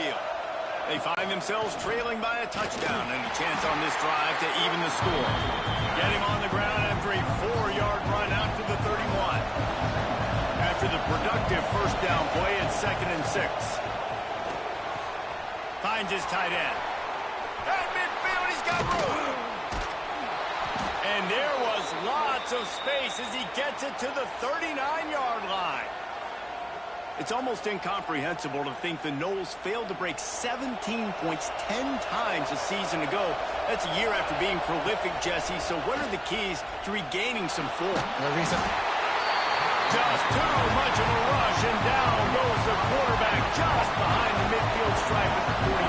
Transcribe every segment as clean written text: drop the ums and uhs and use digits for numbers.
field. They find themselves trailing by a touchdown and a chance on this drive to even the score. Get him on the ground after a 4-yard run out to the 31. After the productive first down play, it's 2nd and 6. Finds his tight end. At midfield, he's got room. And there was lots of space as he gets it to the 39-yard line. It's almost incomprehensible to think the Noles failed to break 17 points 10 times a season ago. That's a year after being prolific, Jesse. So what are the keys to regaining some form? Just too much of a rush, and down goes the quarterback just behind the midfield stripe at the 49.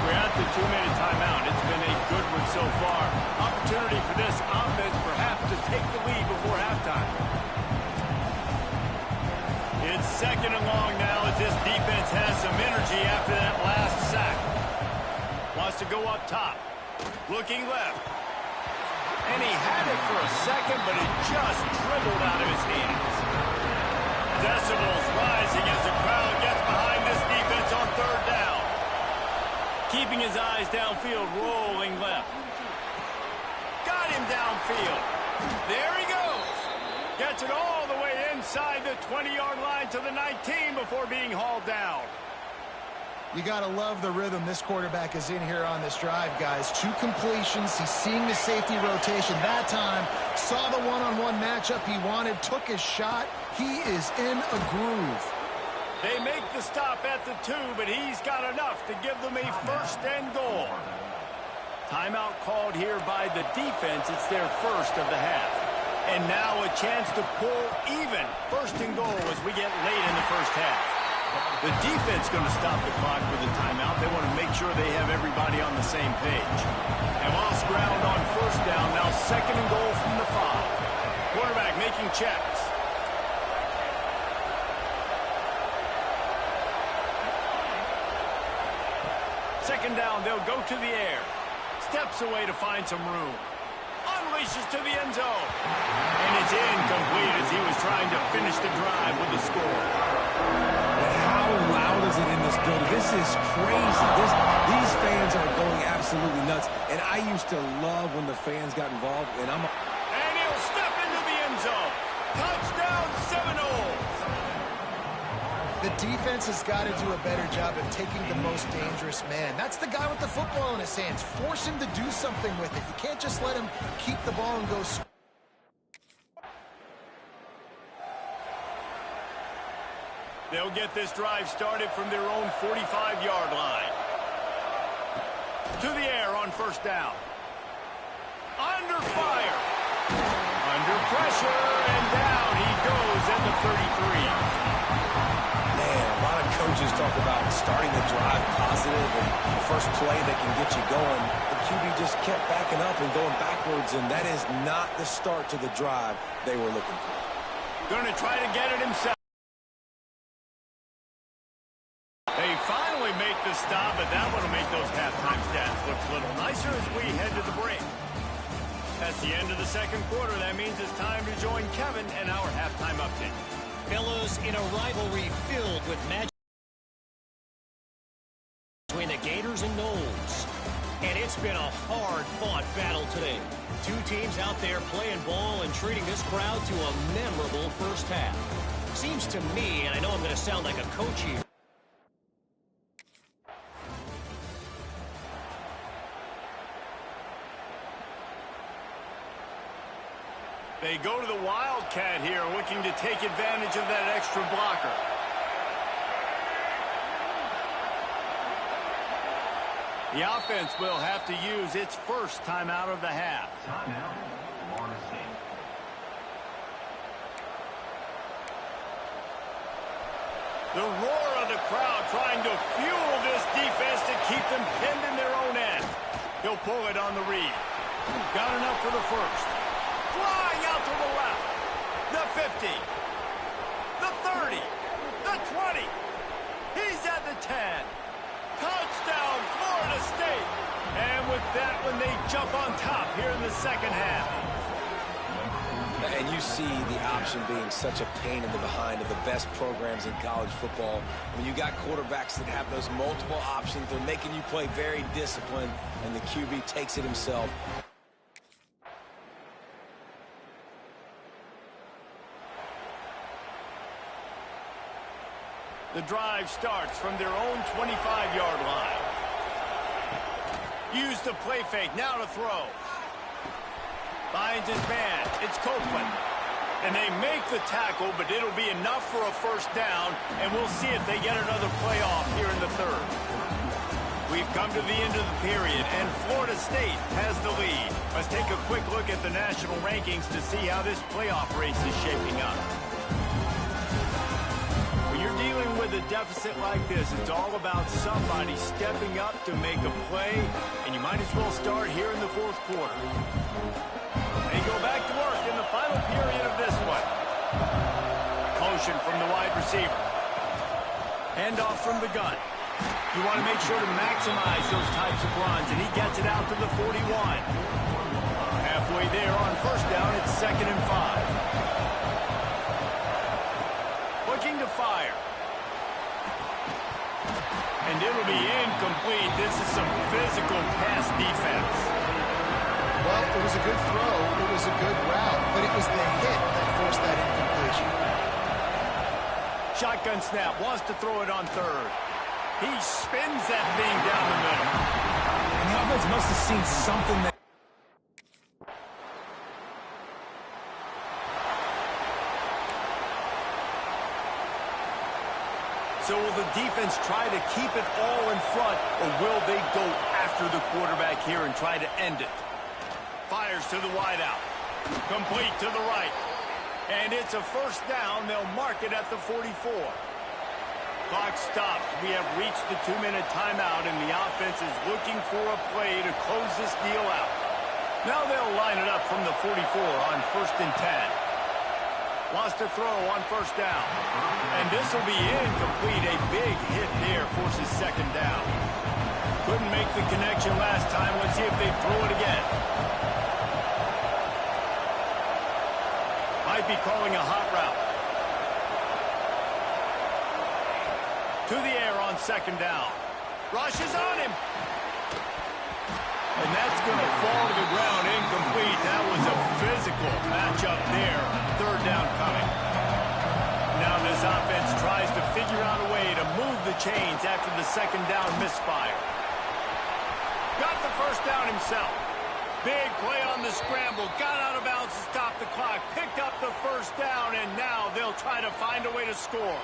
We're at the 2-minute timeout. It's been a good one so far. Opportunity for this offense perhaps to take the lead before halftime. It's 2nd and long now as this defense has some energy after that last sack. Wants to go up top. Looking left. And he had it for a second, but it just dribbled out of his hands. Decibels rising as the crowd gets behind this defense on 3rd down. Keeping his eyes downfield, rolling left. Got him downfield. There he goes. Gets it all the way inside the 20-yard line to the 19 before being hauled down. You got to love the rhythm this quarterback is in here on this drive, guys. 2 completions. He's seeing the safety rotation that time. Saw the one-on-one matchup he wanted. Took his shot. He is in a groove. They make the stop at the 2, but he's got enough to give them a 1st and goal. Timeout called here by the defense. It's their first of the half. And now a chance to pull even 1st and goal as we get late in the first half. The defense going to stop the clock with a timeout. They want to make sure they have everybody on the same page. And lost ground on 1st down. Now 2nd and goal from the 5. Quarterback making checks. Second down, they'll go to the air. Steps away to find some room. Unleashes to the end zone. And it's incomplete as he was trying to finish the drive with a score. But how loud is it in this building? This is crazy. These fans are going absolutely nuts. And I used to love when the fans got involved. And he'll step into the end zone. Touchdown, Seminoles. The defense has got to do a better job of taking the most dangerous man. That's the guy with the football in his hands. Force him to do something with it. You can't just let him keep the ball and go. They'll get this drive started from their own 45-yard line. To the air on 1st down. Under fire. Under pressure, and down he goes at the 33. A lot of coaches talk about starting the drive positive and the first play that can get you going. The QB just kept backing up and going backwards, and that is not the start to the drive they were looking for. Going to try to get it himself. They finally make the stop, but that one will make those halftime stats look a little nicer as we head to the break. That's the end of the 2nd quarter. That means it's time to join Kevin and our halftime update. Fellas, in a rivalry filled with magic between the Gators and Noles. And it's been a hard-fought battle today. 2 teams out there playing ball and treating this crowd to a memorable first half. Seems to me, and I know I'm going to sound like a coach here, they go to the Wildcat here, looking to take advantage of that extra blocker. The offense will have to use its first timeout of the half. Timeout, Florida State. The roar of the crowd trying to fuel this defense to keep them pinned in their own end. He'll pull it on the read. Got enough for the first. Flying out to the left. The 50. The 30. The 20. He's at the 10. Touchdown, Florida State. And with that one, they jump on top here in the second half. And you see the option being such a pain in the behind of the best programs in college football. When you got quarterbacks that have those multiple options, they're making you play very disciplined, and the QB takes it himself. The drive starts from their own 25-yard line. Use the play fake, now to throw. Finds his man, it's Copeland. And they make the tackle, but it'll be enough for a first down, and we'll see if they get another playoff here in the third. We've come to the end of the period, and Florida State has the lead. Let's take a quick look at the national rankings to see how this playoff race is shaping up. When you're dealing with a deficit like this, it's all about somebody stepping up to make a play, and you might as well start here in the fourth quarter. They go back to work in the final period of this one. Motion from the wide receiver. Handoff from the gun. You want to make sure to maximize those types of runs, and he gets it out to the 41. Halfway there on first down, it's 2nd and 5. Looking to fire. And it'll be incomplete. This is some physical pass defense. Well, it was a good throw, it was a good route, but it was the hit that forced that incompletion. Shotgun snap, wants to throw it on third. He spins that thing down the middle. And the offense must have seen something that... So will the defense try to keep it all in front, or will they go after the quarterback here and try to end it? Fires to the wideout. Complete to the right. And it's a first down. They'll mark it at the 44. Clock stops. We have reached the 2-minute timeout, and the offense is looking for a play to close this deal out. Now they'll line it up from the 44 on 1st and 10. Wants to throw on first down. And this will be incomplete. A big hit there forces 2nd down. Couldn't make the connection last time. Let's see if they throw it again. Might be calling a hot route. To the air on 2nd down. Rushes on him. And that's going to fall to the ground incomplete. That was a physical matchup there. 3rd down coming. Now this offense tries to figure out a way to move the chains after the 2nd down misfire. Got the first down himself. Big play on the scramble. Got out of bounds to stop the clock. Picked up the first down, and now they'll try to find a way to score.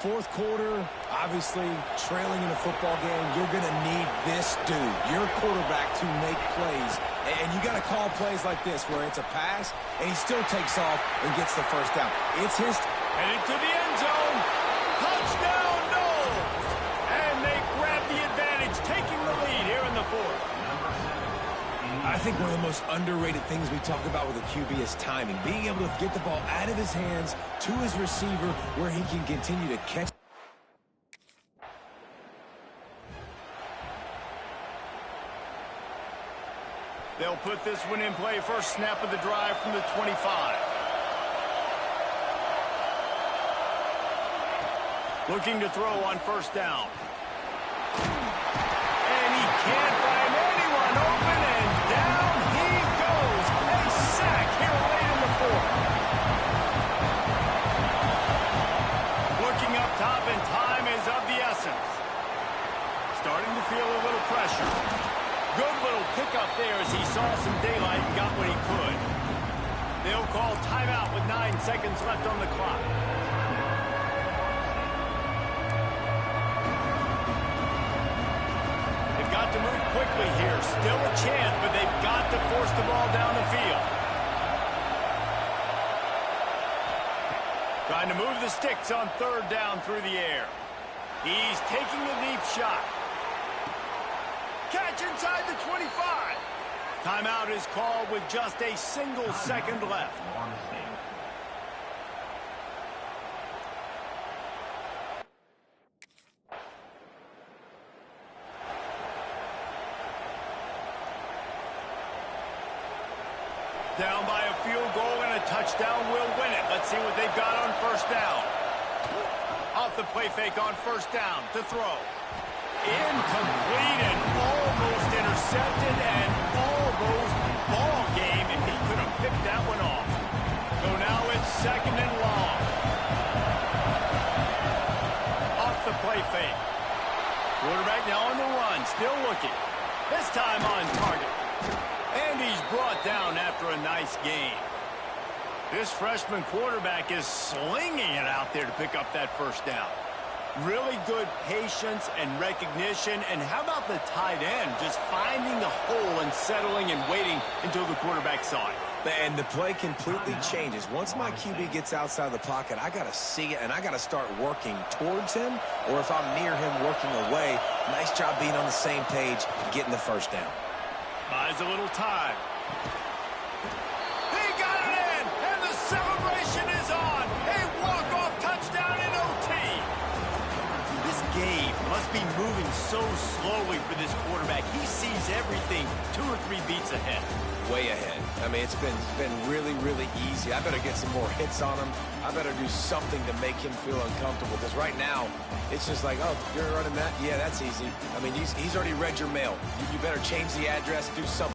Fourth quarter, obviously, trailing in a football game, you're going to need this dude, your quarterback, to make plays. And you got to call plays like this where it's a pass, and he still takes off and gets the first down. It's his... Headed to the end zone. Touchdown, Knowles! And they grab the advantage, taking the lead here in the fourth. I think one of the most underrated things we talk about with a QB is timing. Being able to get the ball out of his hands to his receiver where he can continue to catch. They'll put this one in play. First snap of the drive from the 25. Looking to throw on first down. And he can't find anyone open, and down he goes. A sack here late in the fourth. Looking up top, and time is of the essence. Starting to feel a little pressure. Good little pickup there as he saw some daylight and got what he could. They'll call timeout with 9 seconds left on the clock. They've got to move quickly here. Still a chance, but they've got to force the ball down the field. Trying to move the sticks on 3rd down through the air. He's taking a deep shot. Catch inside the 25. Timeout is called with just a single second left. Down by a field goal and a touchdown will win it. Let's see what they've got on first down. Off the play fake on first down to throw. Incomplete and almost intercepted and almost ball game if he could have picked that one off. So now it's second and long. Off the play fake. Quarterback now on the run, still looking. This time on target. And he's brought down after a nice gain. This freshman quarterback is slinging it out there to pick up that first down. Really good patience and recognition. And how about the tight end just finding the hole and settling and waiting until the quarterback saw it. And the play completely changes. Once my QB gets outside the pocket, I got to see it, and I got to start working towards him, or if I'm near him, working away. Nice job being on the same page, getting the first down. Buys a little time. He got it in, and the celebration is on. A walk-off touchdown in OT. This game must be moving so slowly for this quarterback. He sees everything 2 or 3 beats ahead. Way ahead. I mean, it's been really, really easy. I better get some more hits on him. I better do something to make him feel uncomfortable, because right now, it's just like, oh, you're running that? Yeah, that's easy. I mean, he's already read your mail. You better change the address, do something.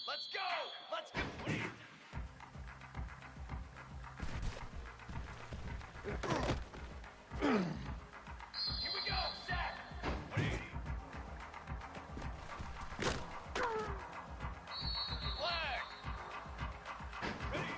Let's go! Let's complete! Here we go, Zach! Flag! Ready!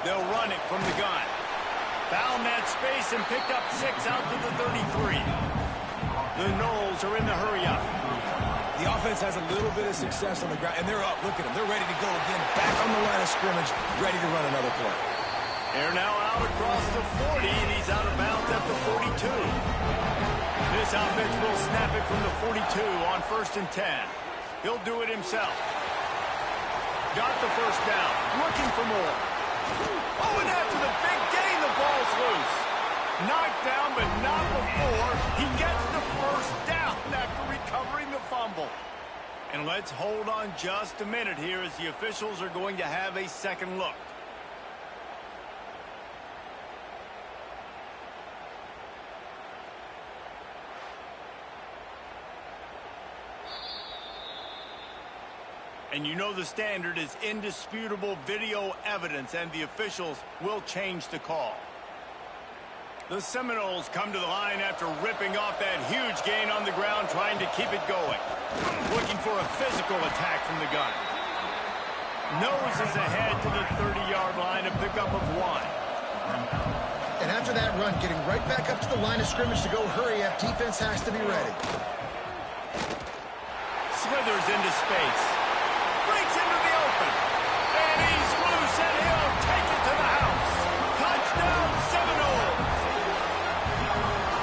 They'll run it from the gun. Found that space and picked up 6 out to the 33. The Noles are in the hurry-up. The offense has a little bit of success on the ground, and they're up. Look at them. They're ready to go again. Back on the line of scrimmage, ready to run another play. They're now out across the 40, and he's out of bounds at the 42. This offense will snap it from the 42 on 1st and 10. He'll do it himself. Got the first down. Looking for more. Oh, and after the big gain, the ball's loose. Knocked down, but not before he gets the first down after recovering the fumble. And let's hold on just a minute here as the officials are going to have a second look. And you know the standard is indisputable video evidence, and the officials will change the call. The Seminoles come to the line after ripping off that huge gain on the ground, trying to keep it going. Looking for a physical attack from the gun. Noses ahead to the 30-yard line, a pickup of 1. And after that run, getting right back up to the line of scrimmage to go hurry up, defense has to be ready. Slithers into space. Breaks into the open. And he's loose, and he'll take it to the house. Touchdown, Seminoles.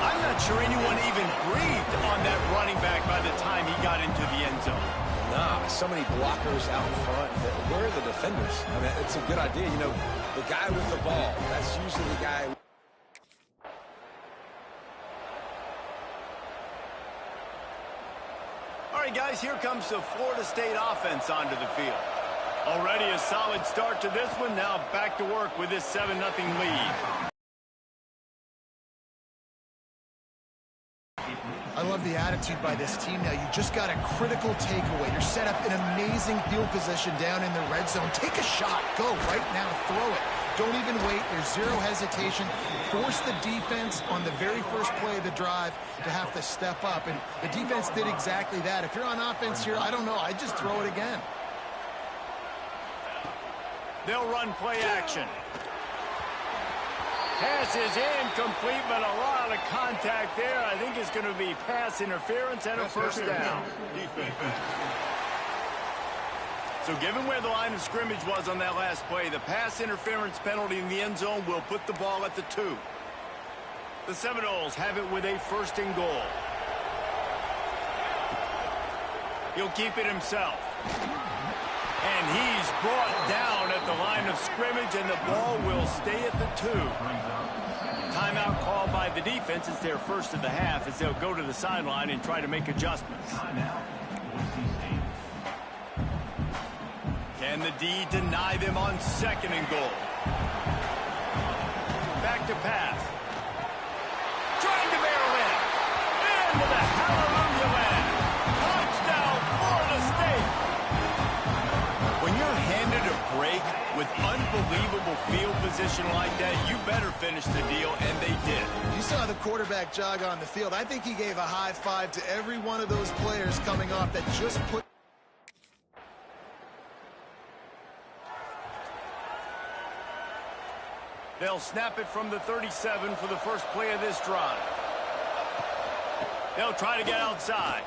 I'm not sure anyone even breathed on that running back by the time he got into the end zone. Nah, so many blockers out in front. Where are the defenders? I mean, it's a good idea. You know, the guy with the ball, that's usually the guy. All right, guys, here comes the Florida State offense onto the field. Already a solid start to this one. Now back to work with this 7-0 lead. I love the attitude by this team now. You just got a critical takeaway. You're set up in amazing field position down in the red zone. Take a shot. Go right now. Throw it. Don't even wait. There's zero hesitation. Force the defense on the very first play of the drive to have to step up. And the defense did exactly that. If you're on offense here, I don't know. I'd just throw it again. They'll run play action. Pass is incomplete, but a lot of contact there. I think it's going to be pass interference and a first down. So given where the line of scrimmage was on that last play, the pass interference penalty in the end zone will put the ball at the 2. The Seminoles have it with a 1st and goal. He'll keep it himself. And he's brought down at the line of scrimmage, and the ball will stay at the 2. Timeout called by the defense. It's their first of the half as they'll go to the sideline and try to make adjustments. Can the D deny them on 2nd and goal? Back to pass. Trying to barrel in. Into the hallelujah land. Touchdown, Florida State. When you're handed a break with unbelievable field position like that, you better finish the deal, and they did. You saw the quarterback jog on the field. I think he gave a high five to every one of those players coming off that just put... They'll snap it from the 37 for the first play of this drive. They'll try to get outside.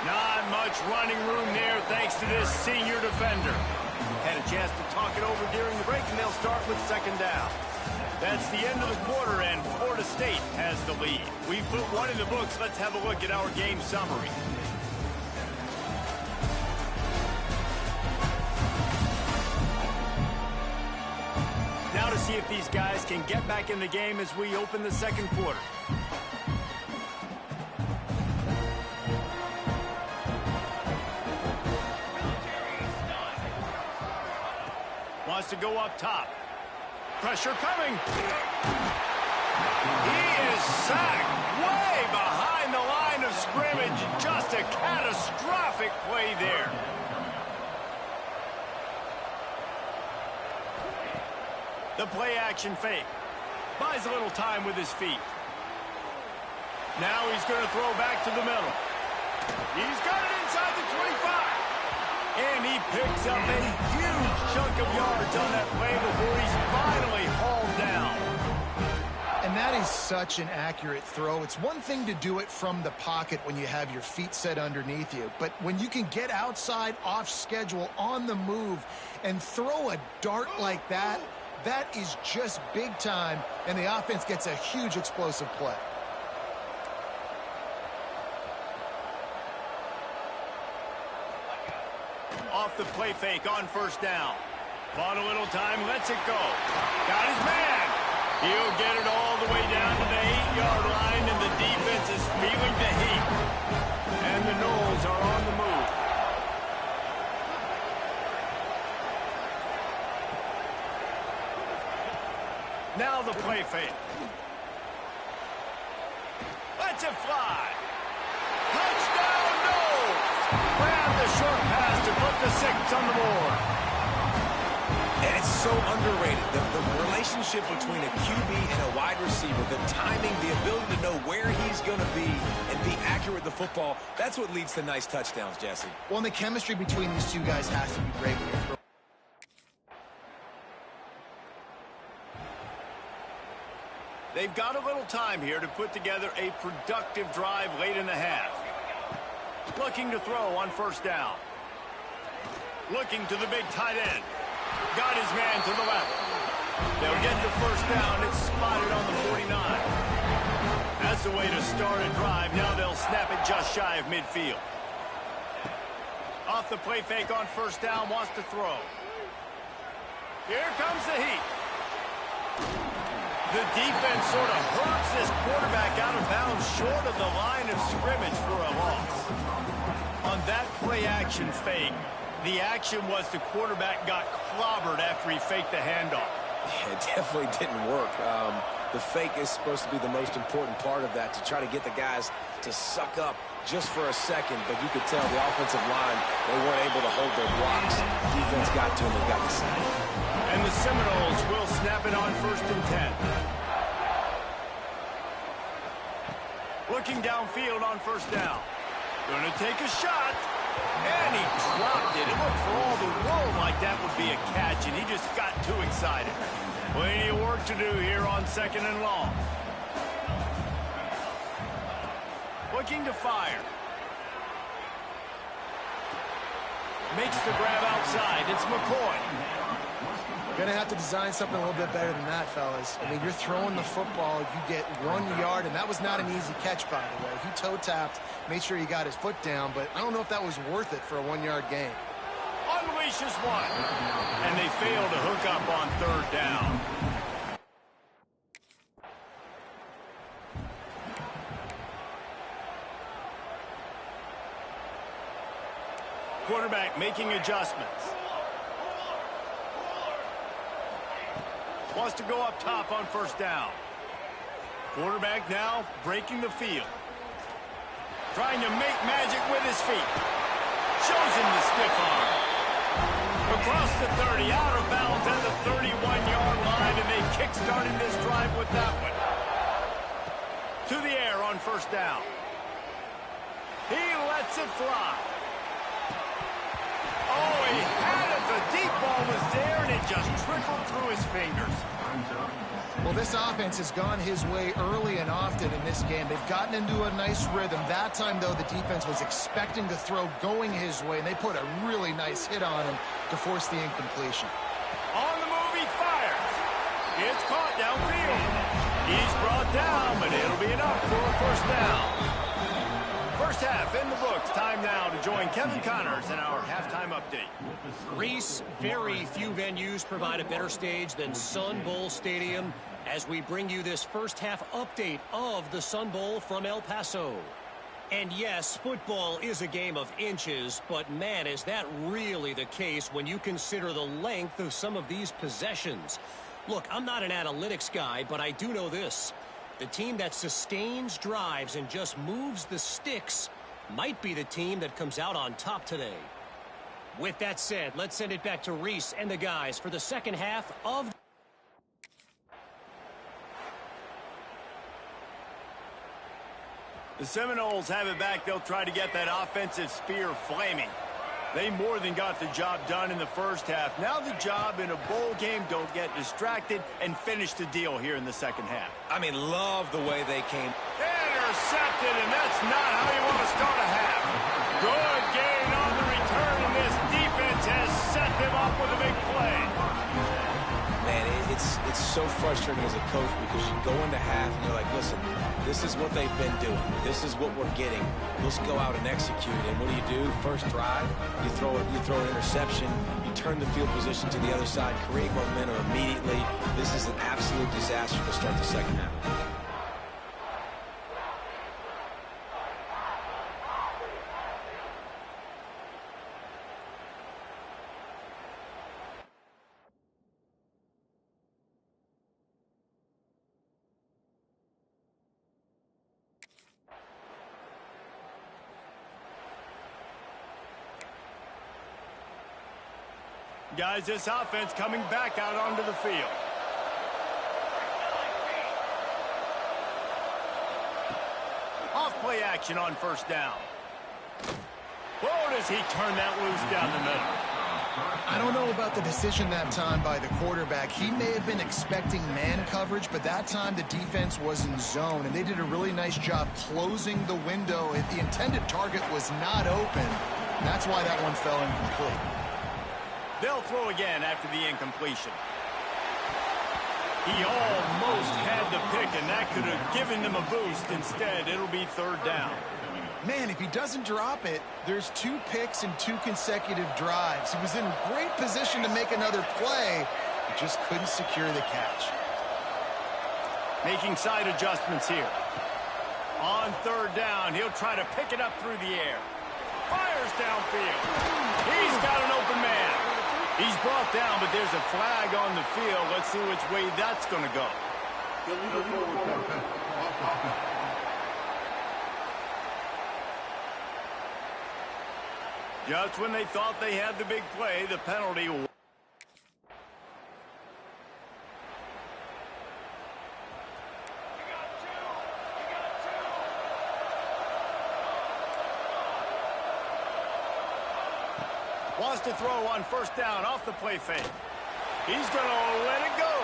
Not much running room there thanks to this senior defender. Had a chance to talk it over during the break, and they'll start with 2nd down. That's the end of the quarter, and Florida State has the lead. We put one in the books. Let's have a look at our game summary. Now to see if these guys can get back in the game as we open the 2nd quarter. Wants to go up top. Pressure coming. He is sacked way behind the line of scrimmage. Just a catastrophic play there. The play action fake. Buys a little time with his feet. Now he's going to throw back to the middle. He's got it inside the 25. And he picks up a huge chunk of yards on that play before he's finally hauled down. And that is such an accurate throw. It's one thing to do it from the pocket when you have your feet set underneath you, but when you can get outside, off schedule, on the move, and throw a dart like that, that is just big time, and the offense gets a huge explosive play. Off the play fake on 1st down. Fought a little time, lets it go. Got his man. He'll get it all the way down to the 8-yard line, and the defense is feeling the heat. And the Noles are on the move. Now the play fake. Lets it fly. Touchdown, Noles! Grab the short pass to put the 6 on the board. And it's so underrated. The relationship between a QB and a wide receiver, the timing, the ability to know where he's going to be and be accurate with the football, that's what leads to nice touchdowns, Jesse. Well, and the chemistry between these two guys has to be great when you're throwing. They've got a little time here to put together a productive drive late in the half. Looking to throw on 1st down. Looking to the big tight end. Got his man to the left. They'll get the 1st down. It's spotted on the 49. That's the way to start a drive. Now they'll snap it just shy of midfield. Off the play fake on 1st down. Wants to throw. Here comes the heat. The defense sort of hurts this quarterback out of bounds short of the line of scrimmage for a loss. On that play action fake, the action was the quarterback got clobbered after he faked the handoff. It definitely didn't work. The fake is supposed to be the most important part of that, to try to get the guys to suck up just for a second, but you could tell the offensive line, they weren't able to hold their blocks. Defense got to them and got the sack. And the Seminoles will snap it on 1st and 10. Looking downfield on 1st down. Gonna take a shot. And he dropped it. It looked for all the world like that would be a catch, and he just got too excited. Plenty of work to do here on 2nd and long. Looking to fire. Makes the grab outside. It's McCoy. Gonna have to design something a little bit better than that, fellas. I mean, you're throwing the football, you get 1 yard, and that was not an easy catch, by the way. He toe-tapped, made sure he got his foot down, but I don't know if that was worth it for a 1-yard gain. Unleashes one. And they fail to hook up on 3rd down. Quarterback making adjustments. Wants to go up top on 1st down. Quarterback now breaking the field. Trying to make magic with his feet. Shows him the stiff arm. Across the 30, out of bounds at the 31-yard line, and they kick-started this drive with that one. To the air on 1st down. He lets it fly. Oh, he had it. The deep ball was there, and it just trickled through his fingers. Well, this offense has gone his way early and often in this game. They've gotten into a nice rhythm. That time, though, the defense was expecting the throw going his way, and they put a really nice hit on him to force the incompletion. On the move, he fires. It's caught downfield. He's brought down, but it'll be enough for a 1st down. 1st half in the books. Time now to join Kevin Connors in our halftime update. Reese, very few venues provide a better stage than Sun Bowl Stadium as we bring you this 1st half update of the Sun Bowl from El Paso. And yes, football is a game of inches, but man, is that really the case when you consider the length of some of these possessions. Look, I'm not an analytics guy, but I do know this. The team that sustains drives and just moves the sticks might be the team that comes out on top today. With that said, let's send it back to Reese and the guys for the 2nd half of... The Seminoles have it back. They'll try to get that offensive spear flaming. They more than got the job done in the 1st half. Now the job in a bowl game, don't get distracted and finish the deal here in the 2nd half. I mean, love the way they came. Intercepted, and that's not how you want to start a half. Good gain on the return, and this defense has set them up with a big play. Man, it's so frustrating as a coach because you go into half and you're like, listen, this is what they've been doing. This is what we're getting. Let's go out and execute. And what do? 1st drive, you throw an interception, you turn the field position to the other side, create momentum immediately. This is an absolute disaster to start the 2nd half. Guys, this offense coming back out onto the field. Off play action on 1st down. Whoa, does he turn that loose down the middle? I don't know about the decision that time by the quarterback. He may have been expecting man coverage, but that time the defense was in zone, and they did a really nice job closing the window. If the intended target was not open, that's why that one fell incomplete. They'll throw again after the incompletion. He almost had the pick, and that could have given them a boost. Instead, it'll be 3rd down. Man, if he doesn't drop it, there's 2 picks and 2 consecutive drives. He was in great position to make another play, but just couldn't secure the catch. Making side adjustments here. On 3rd down, he'll try to pick it up through the air. Fires downfield. He's got an open man. He's brought down, but there's a flag on the field. Let's see which way that's going to go. Just when they thought they had the big play, the penalty. Wants to throw on 1st down off the play fake. He's going to let it go.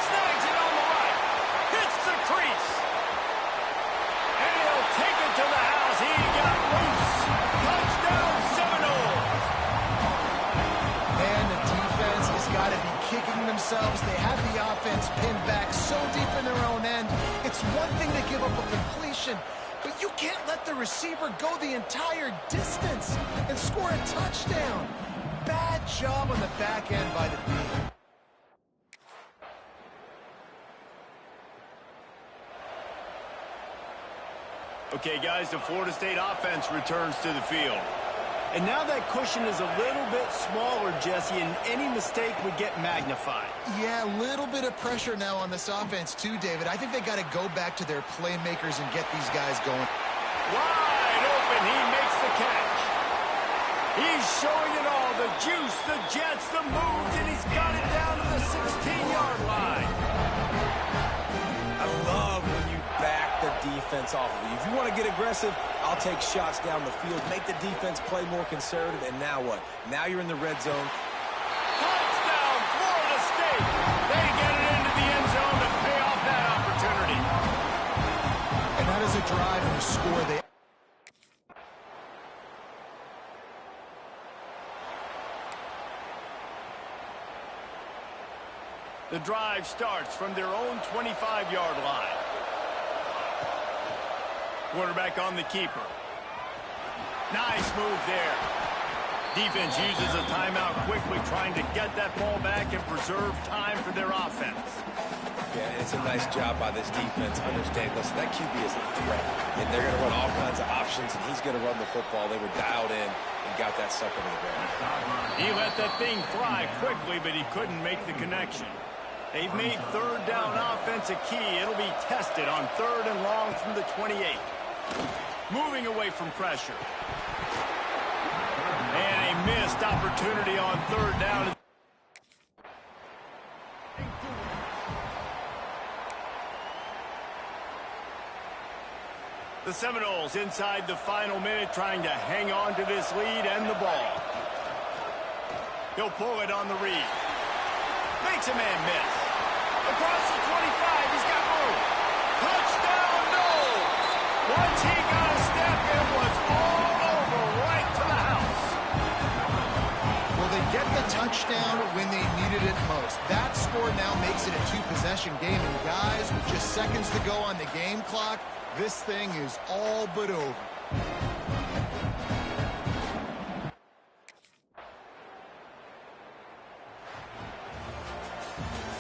Snags it on the right. Hits the crease. And he'll take it to the house. He got loose. Touchdown, Seminoles. And the defense has got themselves. They have the offense pinned back so deep in their own end. It's one thing to give up a completion, but you can't let the receiver go the entire distance and score a touchdown. Bad job on the back end by the D. Okay, guys, the Florida State offense returns to the field. And now that cushion is a little bit smaller, Jesse, and any mistake would get magnified. Yeah, a little bit of pressure now on this offense too, David. I think they got to go back to their playmakers and get these guys going. Wide open, he makes the catch. He's showing it all, the juice, the jets, the moves, and he's got it down to the 16-yard line. I love when you back the defense off of you. If you want to get aggressive, I'll take shots down the field, make the defense play more conservative, and now what? Now you're in the red zone. Touchdown, Florida State. They get it into the end zone to pay off that opportunity. And that is a drive and a score. The drive starts from their own 25-yard line. Quarterback on the keeper. Nice move there. Defense uses a timeout quickly, trying to get that ball back and preserve time for their offense. Yeah, and it's a nice job by this defense. Understand, listen, that QB is a threat, and they're going to run all kinds of options, and he's going to run the football. They were dialed in and got that sucker to the ground. He let that thing fly quickly, but he couldn't make the connection. They've made third down offense a key. It'll be tested on 3rd and long from the 28. Moving away from pressure. And a missed opportunity on 3rd down. The Seminoles inside the final minute, trying to hang on to this lead and the ball. He'll pull it on the read. Makes a man miss. Across the 25, he's got room. Touchdown, Knowles! Once he got a step, it was all over right to the house. Well, they get the touchdown when they needed it most. That score now makes it a 2-possession game. And guys, with just seconds to go on the game clock, this thing is all but over.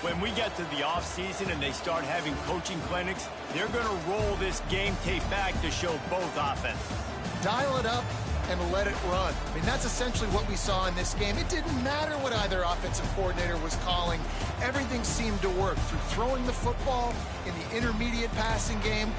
When we get to the offseason and they start having coaching clinics, they're going to roll this game tape back to show both offenses. Dial it up and let it run. I mean, that's essentially what we saw in this game. It didn't matter what either offensive coordinator was calling. Everything seemed to work through throwing the football in the intermediate passing game.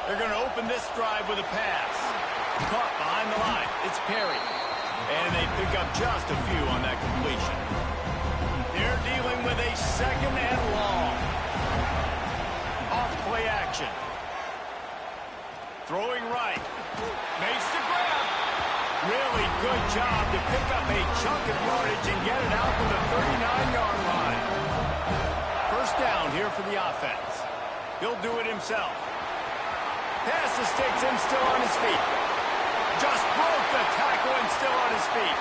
They're going to open this drive with a pass. Caught behind the line. It's Perry. And they pick up just a few on that completion. They're dealing with a second and long. Off play action. Throwing right. Makes the grab. Really good job to pick up a chunk of yardage and get it out to the 39-yard line. First down here for the offense. He'll do it himself. Pass the sticks and still on his feet. Just broke the tackle and still on his feet.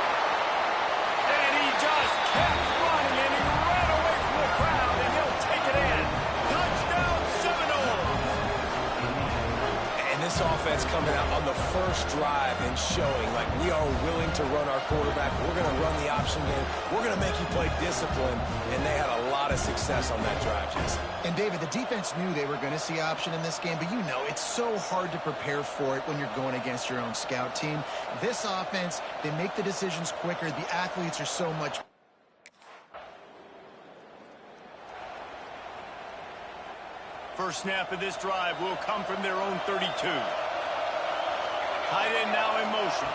And he just kept running and he ran away from the crowd and he'll take it in. Touchdown Seminoles. And this offense coming out on the first drive and showing like we are willing to run our quarterback. We're going to run the option game. We're going to make you play discipline. And they had a lot of success on that drive, Jason. And, David, the defense knew they were going to see option in this game, but you know it's so hard to prepare for it when you're going against your own scout team. This offense, they make the decisions quicker. The athletes are so much. First snap of this drive will come from their own 32. Tight end now in motion.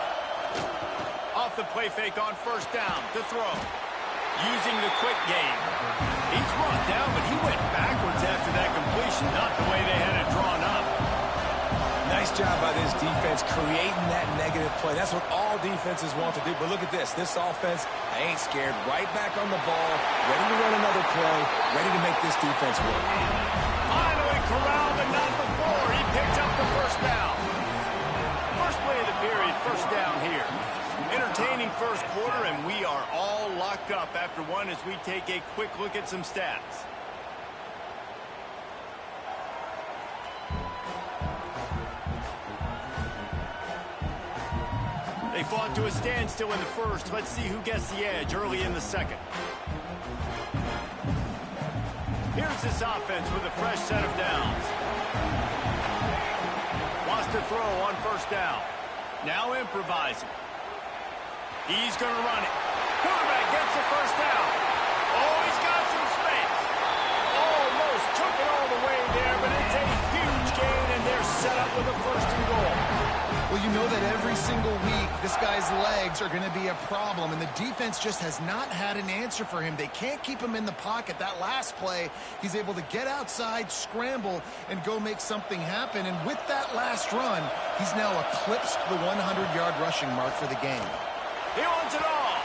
Off the play fake on first down to throw. Using the quick game. He's brought down, but he went backwards after that completion, not the way they had it drawn up. Nice job by this defense creating that negative play. That's what all defenses want to do. But look at this. This offense, I ain't scared. Right back on the ball, ready to run another play, ready to make this defense work. Finally corralled, but not before. He picks up the first down. First play of the period, first down here. Entertaining first quarter, and we are all locked up after one as we take a quick look at some stats. They fought to a standstill in the first. Let's see who gets the edge early in the second. Here's this offense with a fresh set of downs. Wants to throw on first down. Now improvising. He's going to run it. Quarterback gets the first down. Oh, he's got some space. Almost took it all the way there, but it's a huge gain, and they're set up with a first and goal. Well, you know that every single week this guy's legs are going to be a problem, and the defense just has not had an answer for him. They can't keep him in the pocket. That last play, he's able to get outside, scramble, and go make something happen. And with that last run, he's now eclipsed the 100-yard rushing mark for the game. He wants it all.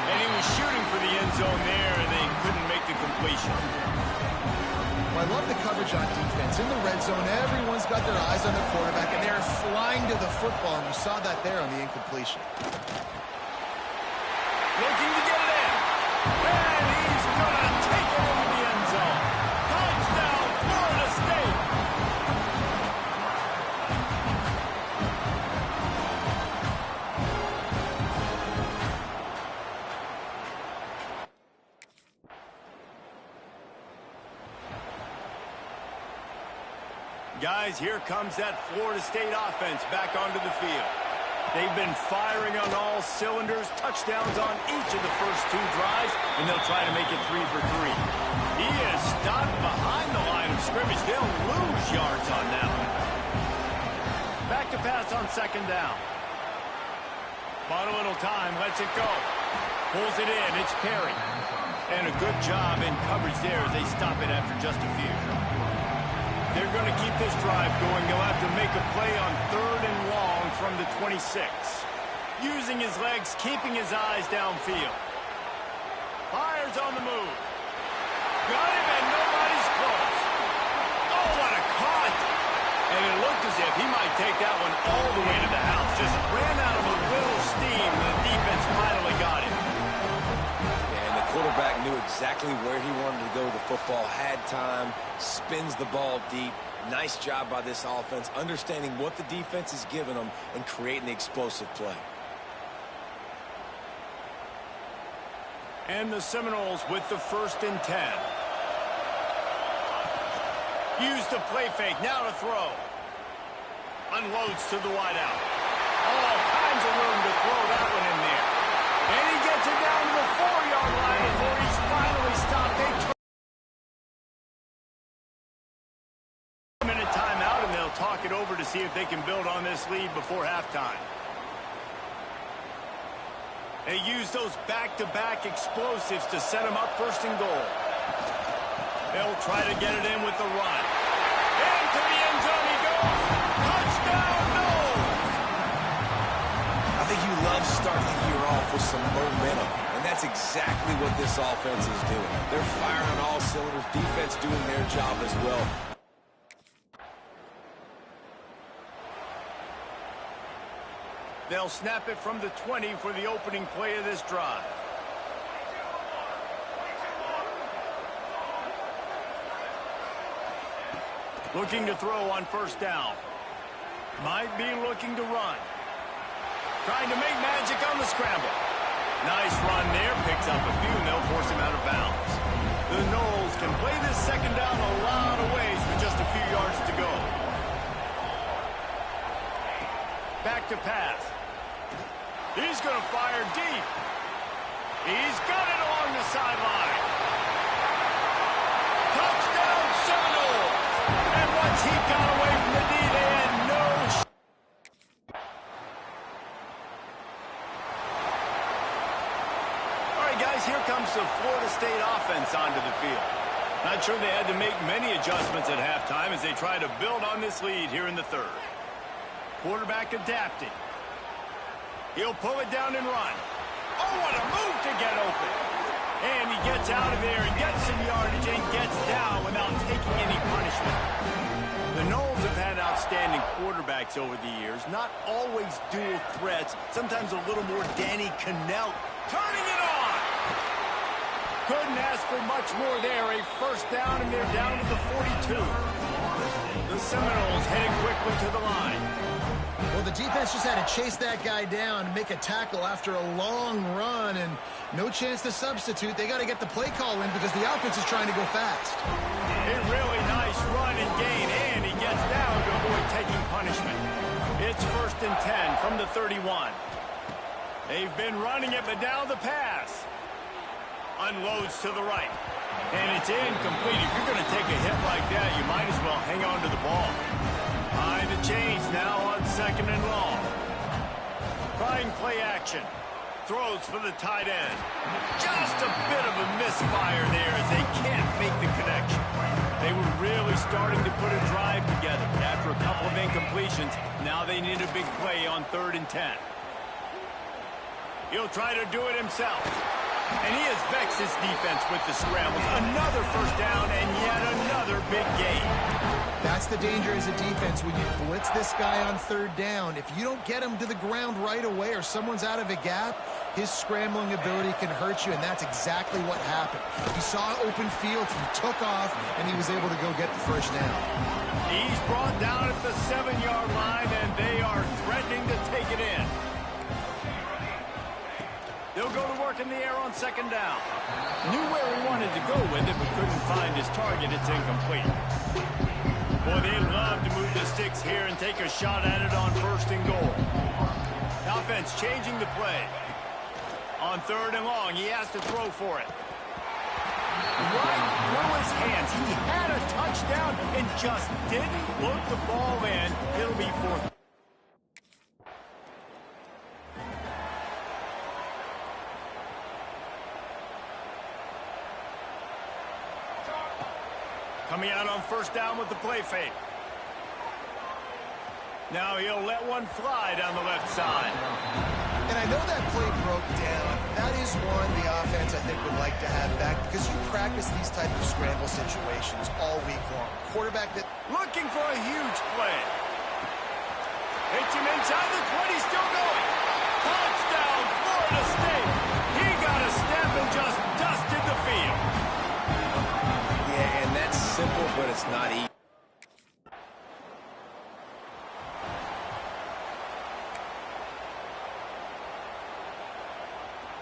And he was shooting for the end zone there, and they couldn't make the completion. Well, I love the coverage on defense. In the red zone, everyone's got their eyes on the quarterback, and they're flying to the football, and you saw that there on the incompletion. Looking to get it in. And he's going to take it into the end zone. Touchdown, Florida State. Guys, here comes that Florida State offense back onto the field. They've been firing on all cylinders, touchdowns on each of the first two drives, and they'll try to make it 3 for 3. He is stopped behind the line of scrimmage. They'll lose yards on that one. Back to pass on second down. Bought a little time, lets it go. Pulls it in, it's Perry. And a good job in coverage there as they stop it after just a few. They're going to keep this drive going. They'll have to make a play on third and long from the 26. Using his legs, keeping his eyes downfield. Fires on the move. Got him, and nobody's close. Oh, what a caught. And it looked as if he might take that one all the way to the house. Just ran out of a little steam. The defense finally got him. Quarterback knew exactly where he wanted to go with the football, had time, spins the ball deep. Nice job by this offense, understanding what the defense is giving them and creating the explosive play. And the Seminoles with the 1st and 10. Use the play fake, now to throw. Unloads to the wideout. All kinds of room to throw that one in there. And he gets it down to the 4-yard line before he's finally stopped. They took a minute timeout, and they'll talk it over to see if they can build on this lead before halftime. They use those back-to-back explosives to set them up first and goal. They'll try to get it in with the run. Into the end zone he goes. Touchdown, Noles! I think you love starting the year off with some momentum, and that's exactly what this offense is doing. They're firing on all cylinders, defense doing their job as well. They'll snap it from the 20 for the opening play of this drive. Looking to throw on first down. Might be looking to run. Trying to make magic on the scramble. Nice run there. Picks up a few, and they'll force him out of bounds. The Noles can play this second down a lot of ways with just a few yards to go. Back to pass. He's going to fire deep. He's got it along the sideline. Touchdown, Seminoles! And once he got away from the D, they had no All right, guys, here comes the Florida State offense onto the field. Not sure they had to make many adjustments at halftime as they try to build on this lead here in the third. Quarterback adapting. He'll pull it down and run. Oh, what a move to get open. And he gets out of there and gets some yardage and gets down without taking any punishment. The Noles have had outstanding quarterbacks over the years. Not always dual threats. Sometimes a little more Danny Cannell. Turning it on. Couldn't ask for much more there. A first down, and they're down to the 42. The Seminoles heading quickly to the line. Well, the defense just had to chase that guy down and make a tackle after a long run, and no chance to substitute. They got to get the play call in because the offense is trying to go fast. A really nice run and gain, and he gets down to avoid taking punishment. It's 1st and 10 from the 31. They've been running it, but now the pass. Unloads to the right. And it's incomplete. If you're going to take a hit like that, you might as well hang on to the ball. Behind the chains now on 2nd and long. Trying play action. Throws for the tight end. Just a bit of a misfire there as they can't make the connection. They were really starting to put a drive together. After a couple of incompletions, now they need a big play on 3rd and 10. He'll try to do it himself. And he has vexed his defense with the scrambles. Another first down and yet another big gain. That's the danger as a defense when you blitz this guy on 3rd down. If you don't get him to the ground right away or someone's out of a gap, his scrambling ability can hurt you, and that's exactly what happened. He saw open field, he took off, and he was able to go get the first down. He's brought down at the 7-yard line, and they are threatening to take it in. They'll go to work in the air on 2nd down. Knew where he wanted to go with it, but couldn't find his target. It's incomplete. Boy, they love to move the sticks here and take a shot at it on 1st and goal. Offense changing the play. On 3rd and long, he has to throw for it. Right through his hands. He had a touchdown and just didn't look the ball in. It'll be 4th. Coming out on 1st down with the play fake. Now he'll let one fly down the left side. And I know that play broke down. That is one the offense, I think, would like to have back because you practice these type of scramble situations all week long. Quarterback that... Looking for a huge play. Hits him inside the 20, still going. Touchdown, Florida State. He got a step and just dusted the field. Yeah, and that's simple, but it's not easy.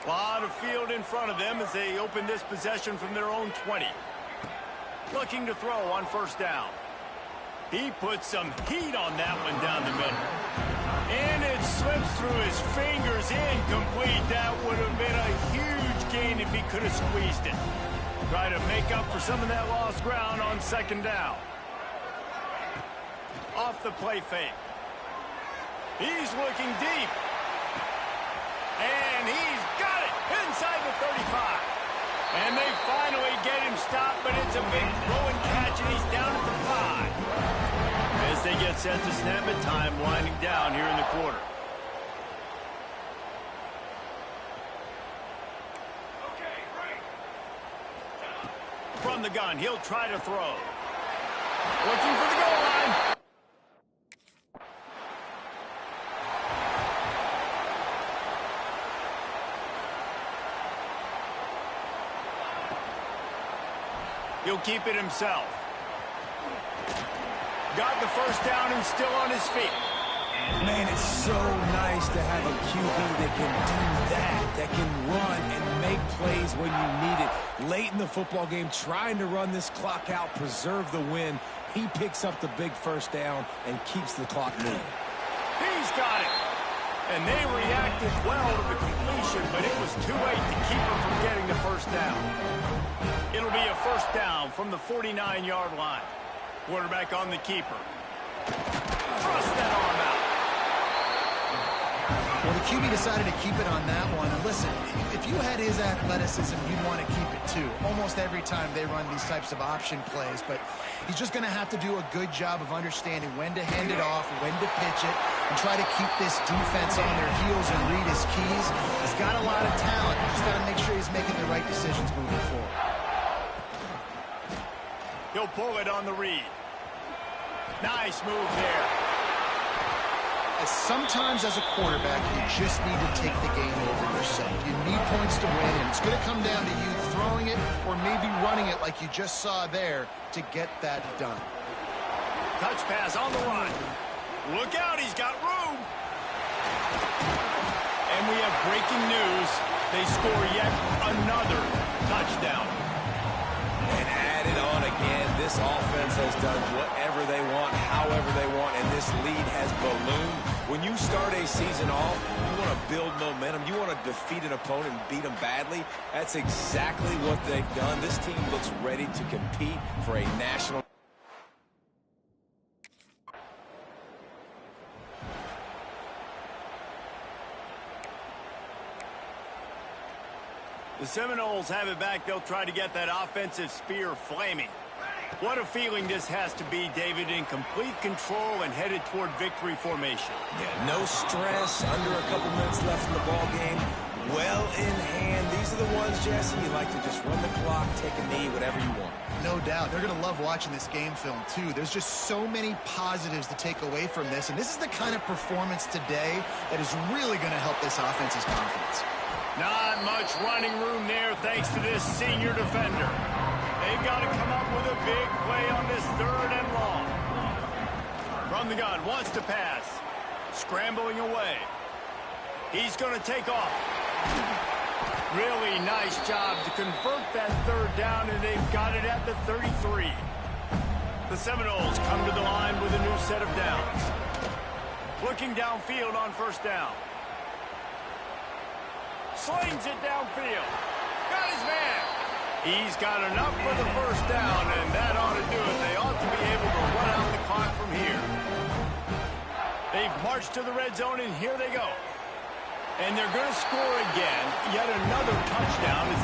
A lot of field in front of them as they open this possession from their own 20. Looking to throw on 1st down. He puts some heat on that one down the middle. And it slips through his fingers, incomplete. That would have been a huge gain if he could have squeezed it. Try to make up for some of that lost ground on 2nd down. Off the play fake. He's looking deep. And he's got it inside the 35. And they finally get him stopped, but it's a big throwing catch, and he's down at the 5. As they get set to snap it, time winding down here in the quarter. From the gun, he'll try to throw. Looking for the goal line. He'll keep it himself. Got the first down and still on his feet. Man, it's so nice to have a QB that can do that can run and make plays when you need it. Late in the football game, trying to run this clock out, preserve the win. He picks up the big first down and keeps the clock moving. He's got it. And they reacted well to the completion, but it was too late to keep him from getting the first down. It'll be a first down from the 49-yard line. Quarterback on the keeper. Thrust that arm out. Well, the QB decided to keep it on that one. And listen, if you had his athleticism, you'd want to keep it too. Almost every time they run these types of option plays. But he's just going to have to do a good job of understanding when to hand it off, when to pitch it, and try to keep this defense on their heels and read his keys. He's got a lot of talent. Just got to make sure he's making the right decisions moving forward. He'll pull it on the read. Nice move there. Sometimes as a quarterback, you just need to take the game over yourself. You need points to win, and it's going to come down to you throwing it or maybe running it like you just saw there to get that done. Touch pass on the run. Look out, he's got room. And we have breaking news. They score yet another touchdown. And add it on again. This offense has done whatever they want, however they want, and this lead has ballooned. When you start a season off, you want to build momentum. You want to defeat an opponent and beat them badly. That's exactly what they've done. This team looks ready to compete for a national. The Seminoles have it back. They'll try to get that offensive spear flaming. What a feeling this has to be, David, in complete control and headed toward victory formation. Yeah, no stress, under a couple minutes left in the ball game. Well in hand. These are the ones, Jesse, you like to just run the clock, take a knee, whatever you want. No doubt. They're going to love watching this game film, too. There's just so many positives to take away from this, and this is the kind of performance today that is really going to help this offense's confidence. Not much running room there thanks to this senior defender. They've got to come up with a big play on this 3rd and long. From the gun, wants to pass. Scrambling away. He's going to take off. Really nice job to convert that 3rd down, and they've got it at the 33. The Seminoles come to the line with a new set of downs. Looking downfield on 1st down. Slings it downfield. Got his man. He's got enough for the 1st down, and that ought to do it. They ought to be able to run out the clock from here. They've marched to the red zone, and here they go. And they're going to score again. Yet another touchdown as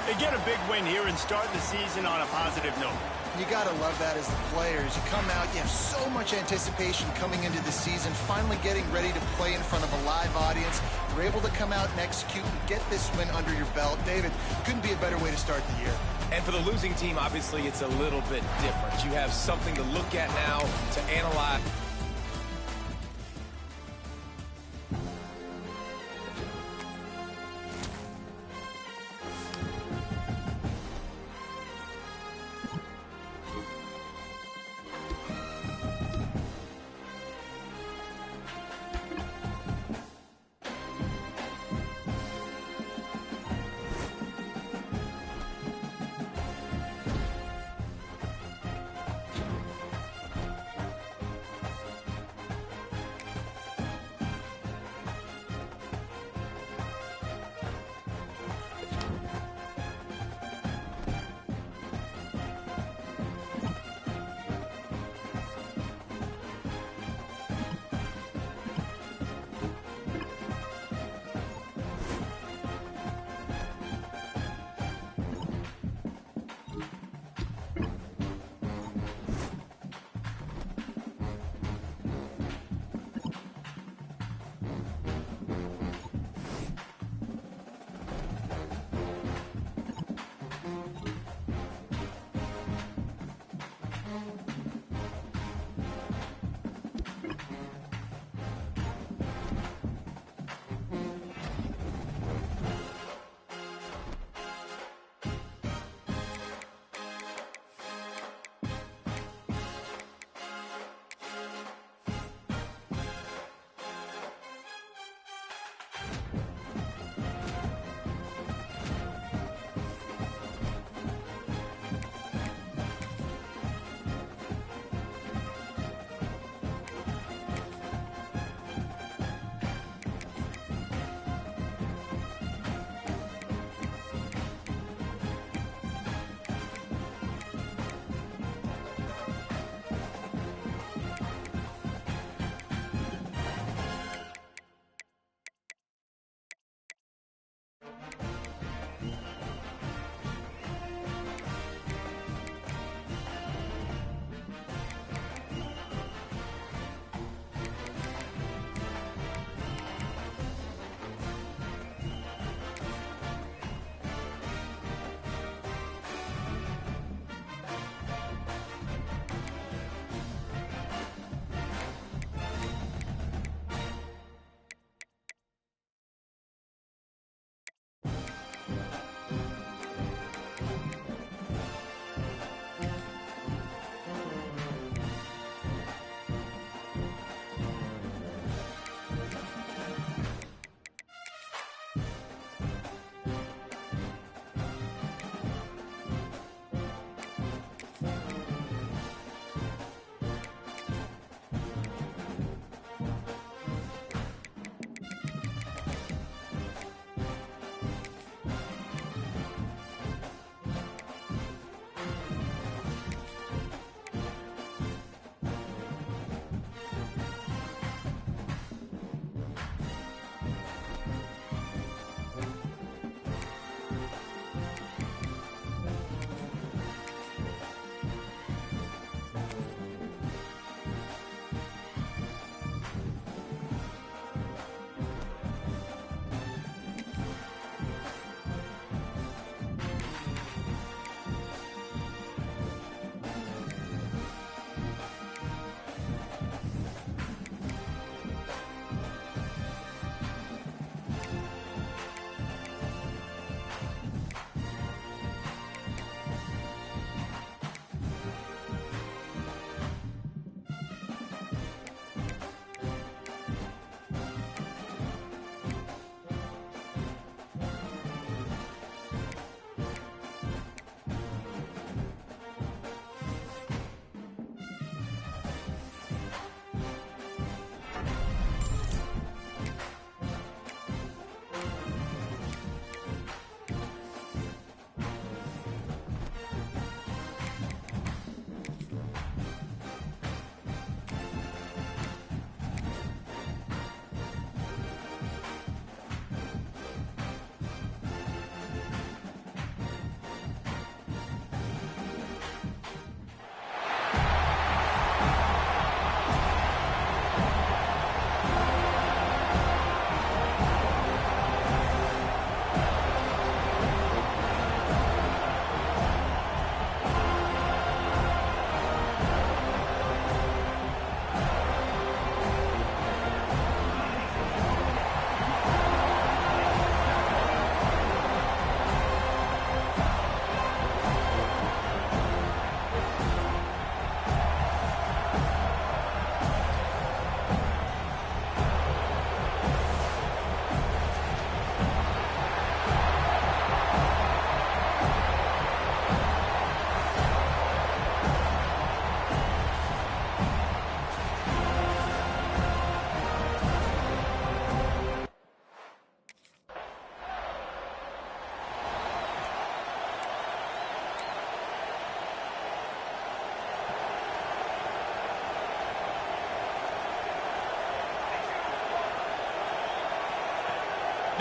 they get a big win here and start the season on a positive note. You got to love that as the players. You come out, you have so much anticipation coming into the season, finally getting ready to play in front of a live audience. You're able to come out and execute and get this win under your belt. David, couldn't be a better way to start the year. And for the losing team, obviously, it's a little bit different. You have something to look at now, to analyze.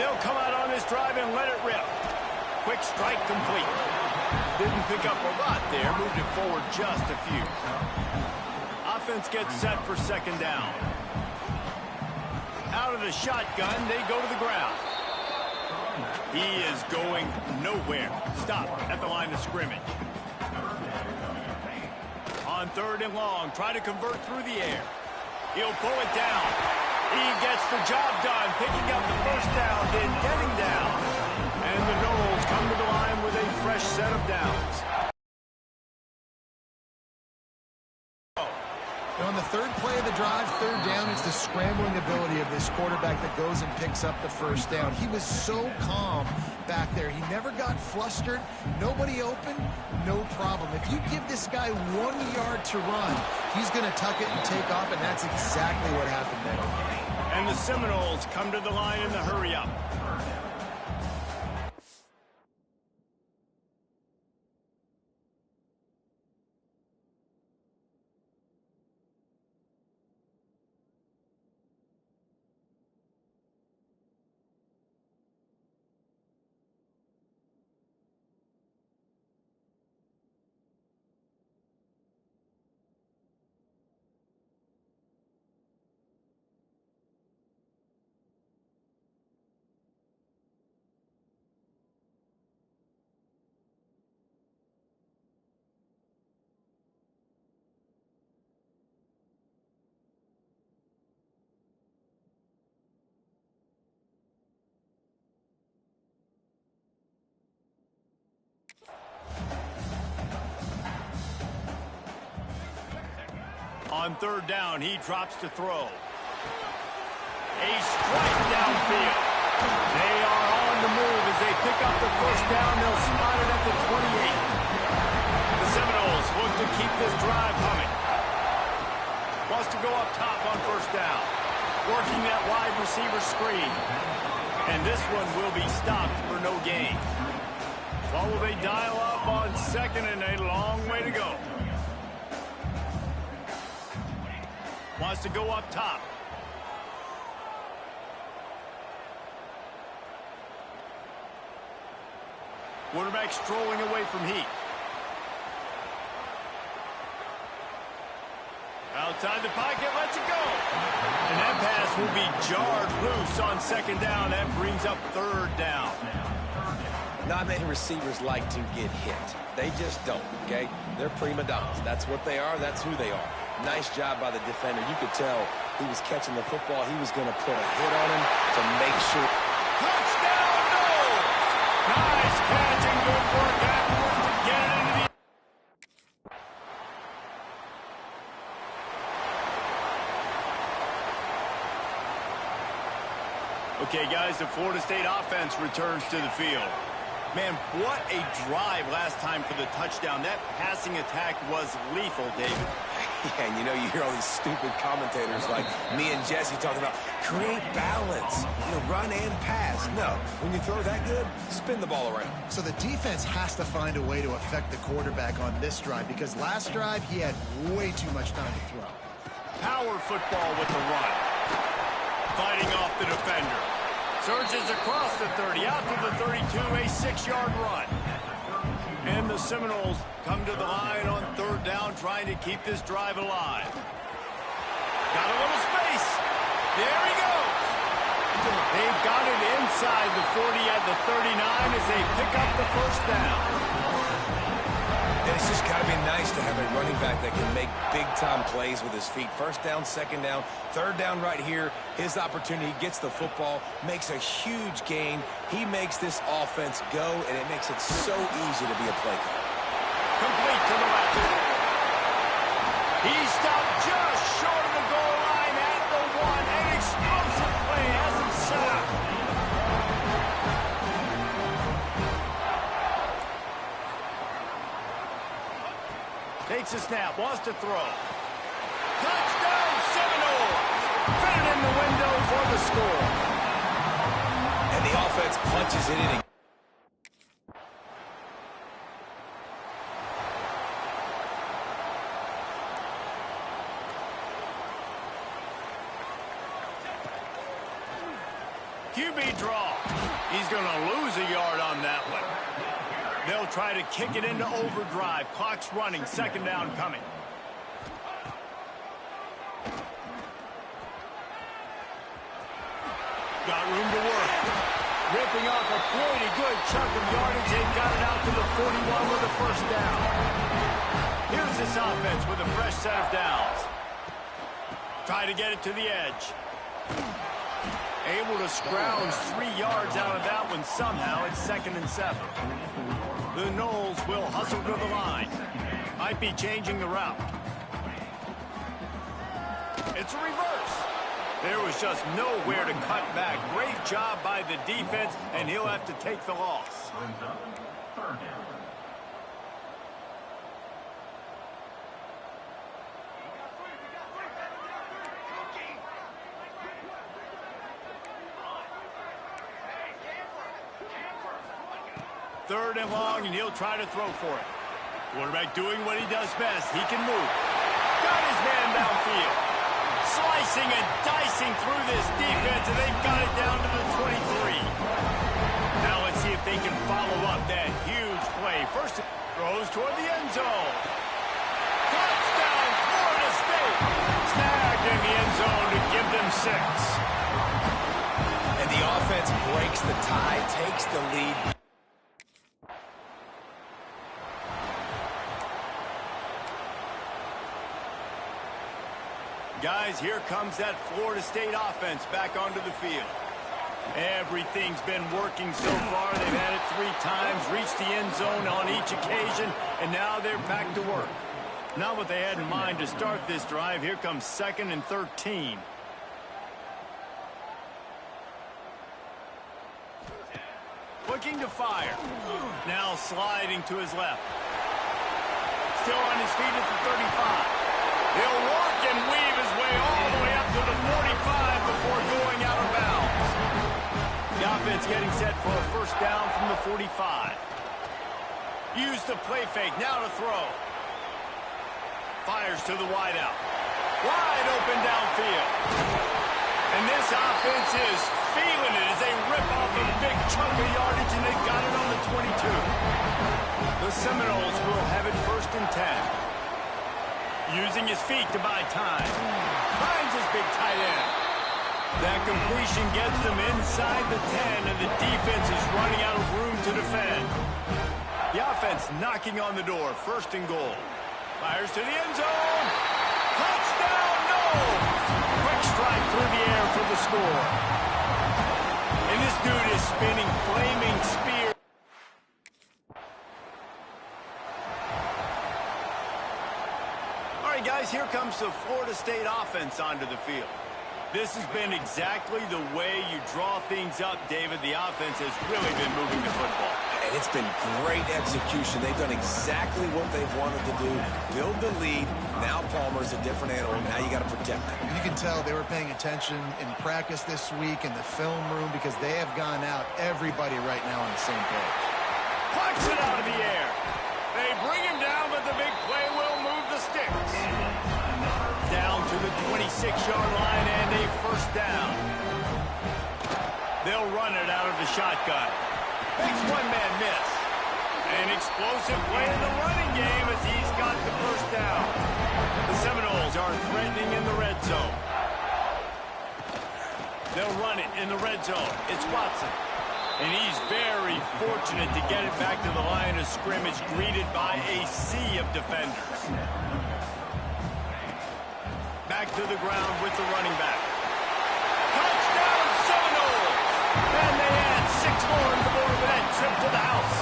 They'll come out on this drive and let it rip. Quick strike complete. Didn't pick up a lot there. Moved it forward just a few. Offense gets set for second down. Out of the shotgun, they go to the ground. He is going nowhere. Stop at the line of scrimmage. On third and long, try to convert through the air. He'll pull it down. He gets the job done, picking up the first down, then getting down. And the Noles come to the line with a fresh set of downs. On the third play of the drive, third down, it's the scrambling ability of this quarterback that goes and picks up the first down. He was so calm back there. He never got flustered. Nobody open, no problem. If you give this guy 1 yard to run, he's going to tuck it and take off, and that's exactly what happened there. And the Seminoles come to the line in the hurry-up. On third down, he drops to throw. A strike downfield. They are on the move as they pick up the first down. They'll spot it at the 28. The Seminoles look to keep this drive humming. Wants to go up top on first down. Working that wide receiver screen. And this one will be stopped for no gain. What will they dial up on second and a long way to go? Wants to go up top. Quarterback strolling away from heat. Outside the pocket, lets it go. And that pass will be jarred loose on second down. That brings up third down. Not many receivers like to get hit. They just don't, okay? They're prima donnas. That's what they are. That's who they are. Nice job by the defender. You could tell he was catching the football. He was going to put a hit on him to make sure. Touchdown, Noles! Nice catch and good work afterwards to get it into the... Okay, guys, the Florida State offense returns to the field. Man, what a drive last time for the touchdown. That passing attack was lethal, David. Yeah, and you know, you hear all these stupid commentators like me and Jesse talking about create balance, run and pass. No, when you throw that good, spin the ball around. So the defense has to find a way to affect the quarterback on this drive because last drive he had way too much time to throw. Power football with the run. Fighting off the defender. Surges across the 30, out to the 32, a 6-yard run. And the Seminoles come to the line on third down, trying to keep this drive alive. Got a little space. There he goes. They've got it inside the 40 at the 39 as they pick up the first down. And it's just got to be nice to have a running back that can make big-time plays with his feet. First down, second down, third down right here. His opportunity, gets the football, makes a huge gain. He makes this offense go, and it makes it so easy to be a play caller. Complete to the left. He stopped just short of the goal line at the 1. An explosive play has him set up. Takes a snap, wants to throw. Touchdown, Seminoles! Fit it in the window for the score. And the offense punches it in. QB draw. He's going to lose a yard on that one. They'll try to kick it into overdrive. Clock's running. Second down coming. Got room to work. Ripping off a pretty good chunk of yardage. They've got it out to the 41 with a first down. Here's this offense with a fresh set of downs. Try to get it to the edge. Able to scrounge 3 yards out of that one somehow. It's 2nd and 7. The Noles will hustle to the line. Might be changing the route. It's a reverse. There was just nowhere to cut back. Great job by the defense, and he'll have to take the loss. Brings up third down. Third and long, and he'll try to throw for it. Quarterback doing what he does best. He can move. Got his man downfield. Slicing and dicing through this defense, and they've got it down to the 23. Now let's see if they can follow up that huge play. First, throws toward the end zone. Touchdown, Florida State. Snagged in the end zone to give them 6. And the offense breaks the tie, takes the lead. Guys, here comes that Florida State offense back onto the field. Everything's been working so far. They've had it 3 times, reached the end zone on each occasion, and now they're back to work. Not what they had in mind to start this drive. Here comes 2nd and 13. Looking to fire. Now sliding to his left. Still on his feet at the 35. He'll work and weave his way all the way up to the 45 before going out of bounds. The offense getting set for a first down from the 45. Use the play fake, now to throw. Fires to the wideout. Wide open downfield. And this offense is feeling it as they rip off a big chunk of yardage, and they've got it on the 22. The Seminoles will have it 1st and 10. Using his feet to buy time. Finds his big tight end. That completion gets them inside the 10, and the defense is running out of room to defend. The offense knocking on the door. 1st and goal. Fires to the end zone. Touchdown, no! Quick strike through the air for the score. And this dude is spinning flaming spear. All right, guys, here comes the Florida State offense onto the field. This has been exactly the way you draw things up, David. The offense has really been moving the football. And it's been great execution. They've done exactly what they've wanted to do. Build the lead. Now Palmer's a different animal. Now you got to protect him. You can tell they were paying attention in practice this week in the film room because they have gone out, everybody right now on the same page. Plucks it out of the air. They bring him down, but the big play will move the sticks. Down to the 26-yard line and a first down. They'll run it out of the shotgun. Makes one-man miss. An explosive play in the running game as he's got the first down. The Seminoles are threatening in the red zone. They'll run it in the red zone. It's Watson. And he's very fortunate to get it back to the line of scrimmage, greeted by a sea of defenders. Back to the ground with the running back. Touchdown, Seminoles! And they add 6 more on the board with that trip to the house.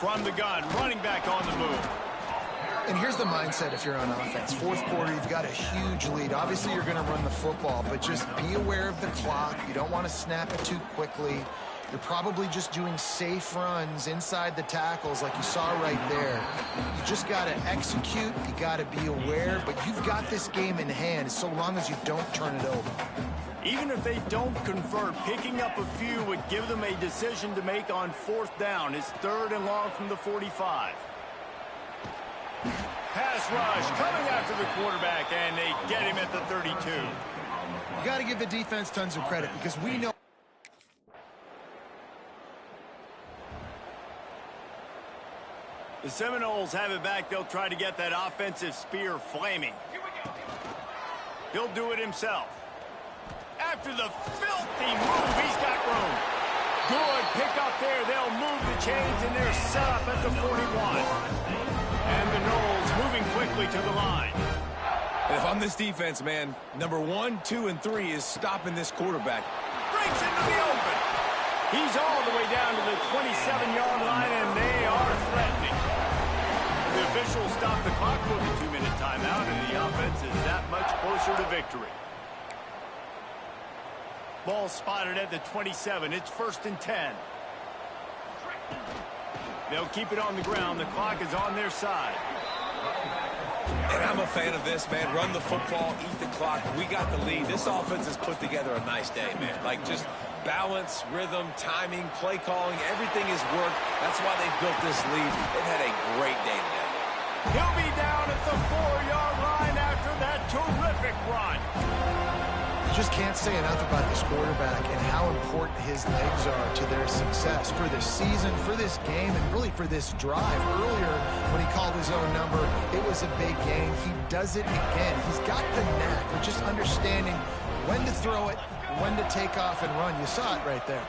From the gun, running back on the move. And here's the mindset if you're on offense. 4th quarter, you've got a huge lead. Obviously, you're going to run the football, but just be aware of the clock. You don't want to snap it too quickly. You're probably just doing safe runs inside the tackles like you saw right there. You just got to execute. You got to be aware, but you've got this game in hand so long as you don't turn it over. Even if they don't convert, picking up a few would give them a decision to make on 4th down. It's 3rd and long from the 45. Pass rush coming after the quarterback, and they get him at the 32. You got to give the defense tons of credit because we know. The Seminoles have it back. They'll try to get that offensive spear flaming. He'll do it himself. After the filthy move, he's got room. Good pick up there. They'll move the chains, and they're set up at the 41. And the Noles moving quickly to the line. And if I'm this defense, man, number 1, 2, and 3 is stopping this quarterback. Breaks into the open. He's all the way down to the 27-yard line, and they are threatening. The officials stop the clock for the 2-minute timeout, and the offense is that much closer to victory. Ball spotted at the 27. It's 1st and 10. They'll keep it on the ground. The clock is on their side. And I'm a fan of this, man. Run the football, eat the clock. We got the lead. This offense has put together a nice day, man. Like, just balance, rhythm, timing, play calling, everything has worked. That's why they built this lead. They've had a great day today. He'll be down at the 4-yard line after that terrific run. You just can't say enough about this quarterback and how important his legs are to their success for this season, for this game, and really for this drive. Earlier, when he called his own number, it was a big gain. He does it again. He's got the knack of just understanding when to throw it, when to take off and run. You saw it right there.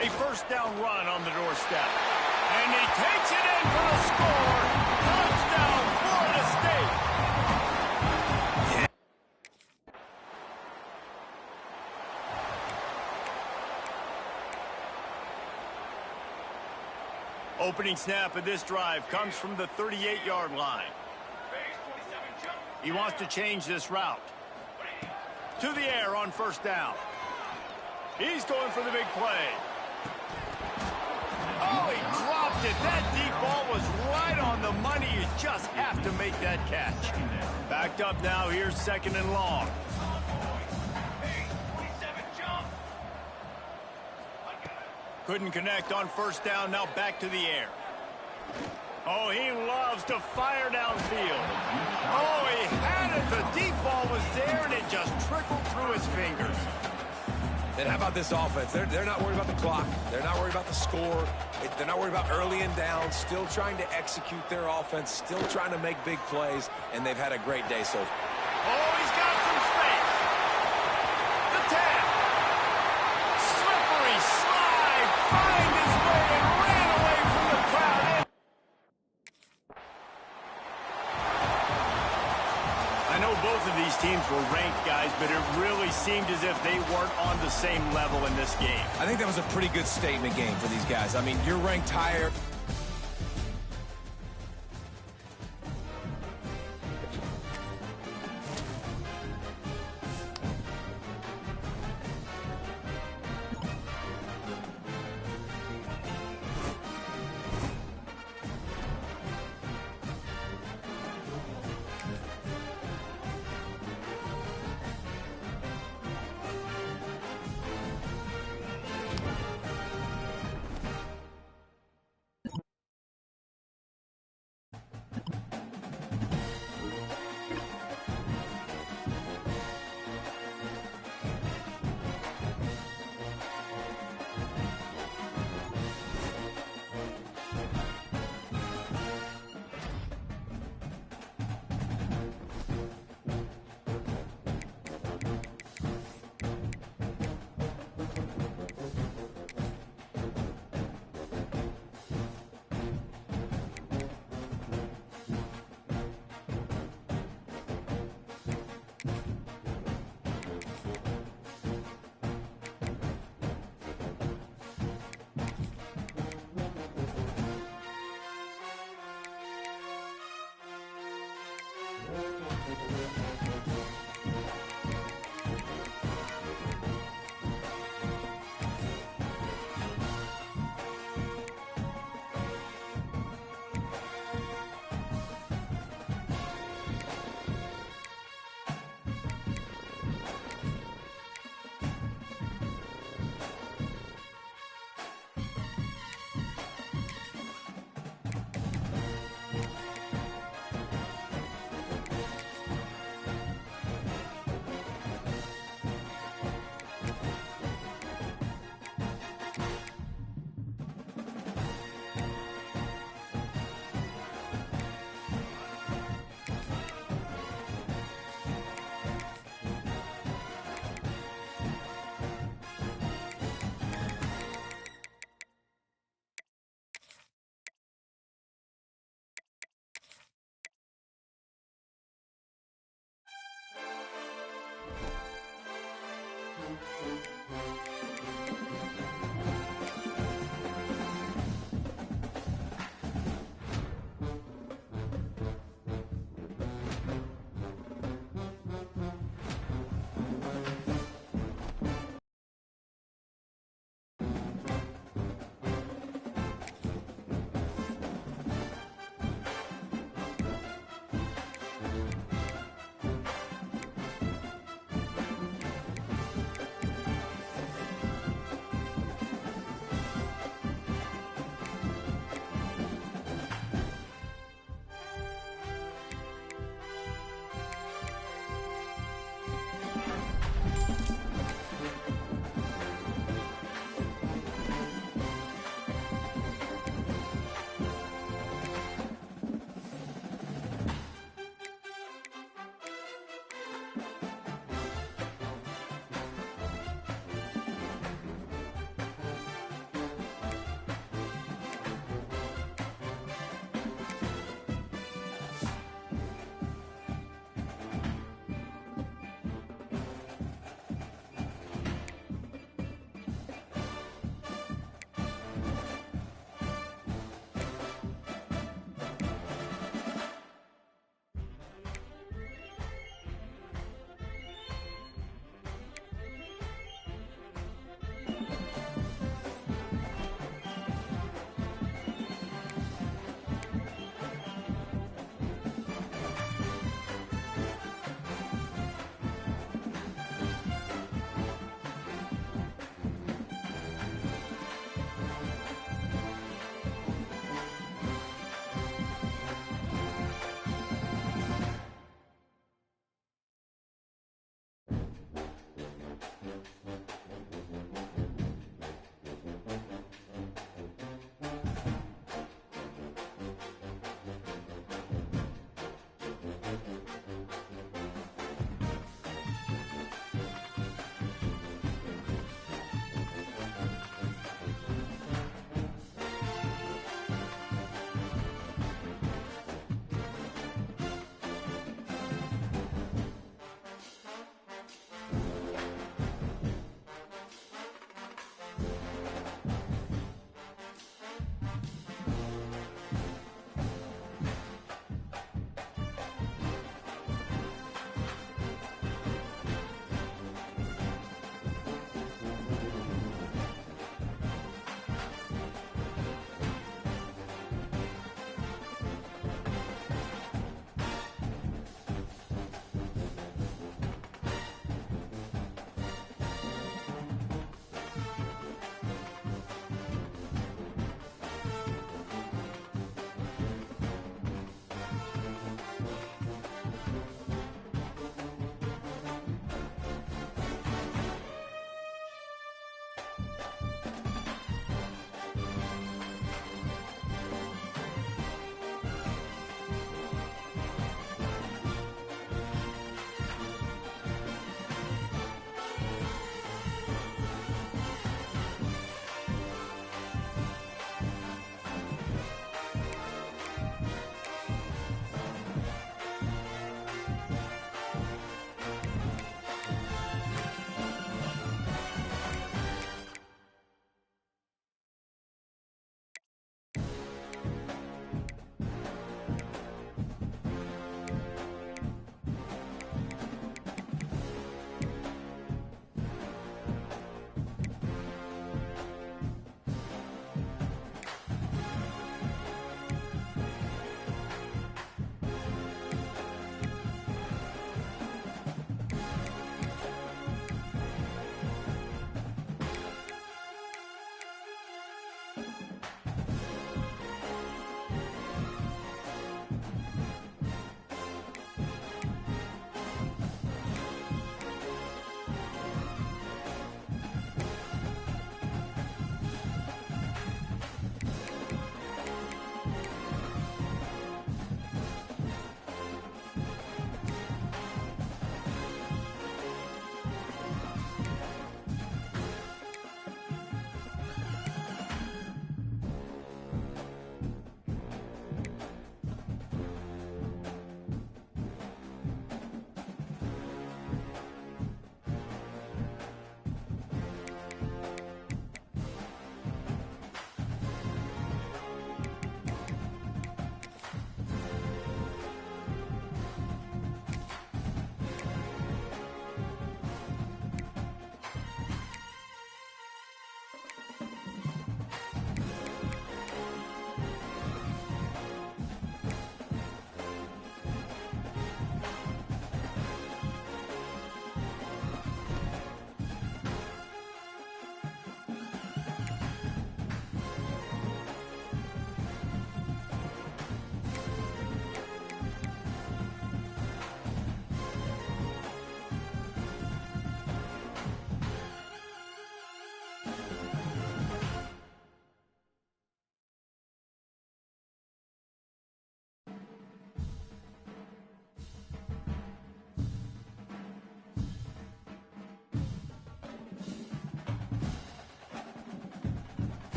A 1st down run on the doorstep. And he takes it in for the score. Touchdown, Florida State. Opening snap of this drive comes from the 38-yard line. He wants to change this route. To the air on 1st down. He's going for the big play. Oh, he dropped it. That deep ball was right on the money. You just have to make that catch. Backed up now. Here's 2nd and long. Couldn't connect on 1st down. Now back to the air. Oh, he loves to fire downfield. Oh, he had it. The deep ball was there, and it just trickled through his fingers. And how about this offense? They're not worried about the clock. They're not worried about the score. They're not worried about early and down. Still trying to execute their offense. Still trying to make big plays. And they've had a great day so far. Oh, he's got some space. The 10. Slippery slide. Find his way and ran away from the crowd. I know both of these teams were ranked, guys, but it really seemed as if they weren't on the same level in this game. I think that was a pretty good statement game for these guys. I mean, you're ranked higher.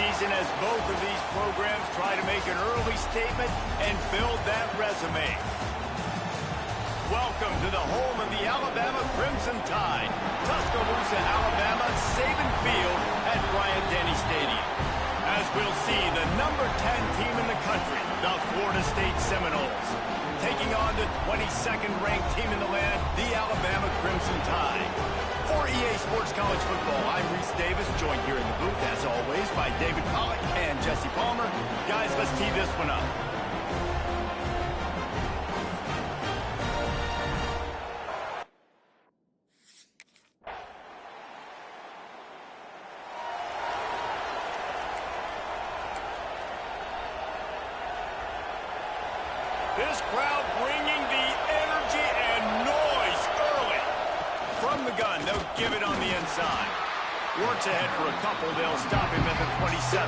season as both of these programs try to make an early statement and build that resume. Welcome to the home of the Alabama Crimson Tide, Tuscaloosa, Alabama, Saban Field at Bryant-Denny Stadium. As we'll see the number 10 team in the country, the Florida State Seminoles, taking on the 22nd ranked team in the land, the Alabama Crimson Tide. For EA Sports College Football, I'm Reese Davis, joined here in the booth, as always, by David Pollack and Jesse Palmer. Guys, let's tee this one up. This crowd bringing the energy and noise early. From the gun, they'll give it on the inside. Works ahead for a couple. They'll stop him at the 27.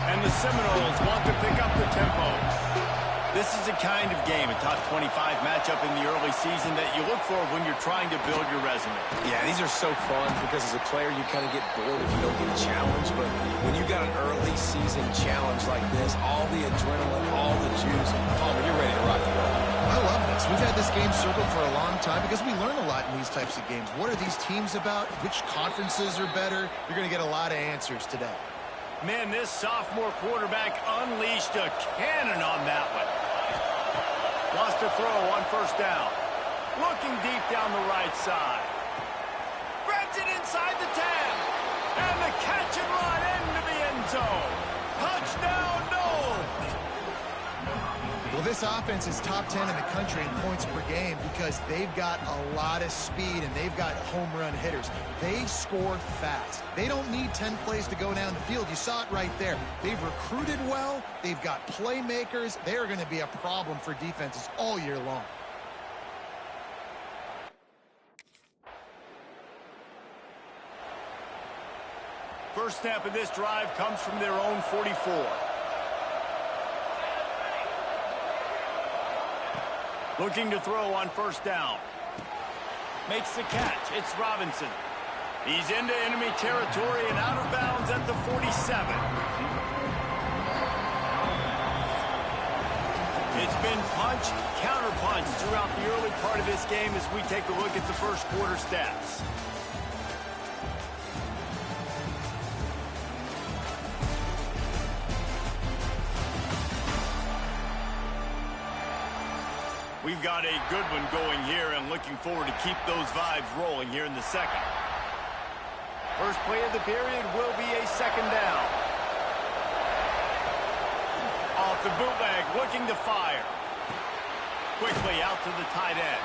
And the Seminoles want to pick up the tempo. This is the kind of game, a top 25 matchup in the early season that you look for when you're trying to build your resume. Yeah, these are so fun because as a player, you kind of get bored if you don't get challenged. But when you got an early season challenge like this, all the adrenaline, all the juice, Palmer, you're ready to rock and roll. I love this. We've had this game circled for a long time because we learn a lot in these types of games. What are these teams about? Which conferences are better? You're going to get a lot of answers today. Man, this sophomore quarterback unleashed a cannon on that one. Lost a throw on first down. Looking deep down the right side. Grabs it inside the 10. And the catch and run into the end zone. Touchdown, Noles! Well, this offense is top 10 in the country in points per game because they've got a lot of speed and they've got home run hitters. They score fast. They don't need 10 plays to go down the field. You saw it right there. They've recruited well. They've got playmakers. They are going to be a problem for defenses all year long. First snap of this drive comes from their own 44. Looking to throw on first down. Makes the catch. It's Robinson. He's into enemy territory and out of bounds at the 47. It's been punch, counter-punch throughout the early part of this game as we take a look at the first quarter stats. We've got a good one going here and looking forward to keep those vibes rolling here in the second. First play of the period will be a second down. Off the bootleg, looking to fire. Quickly out to the tight end.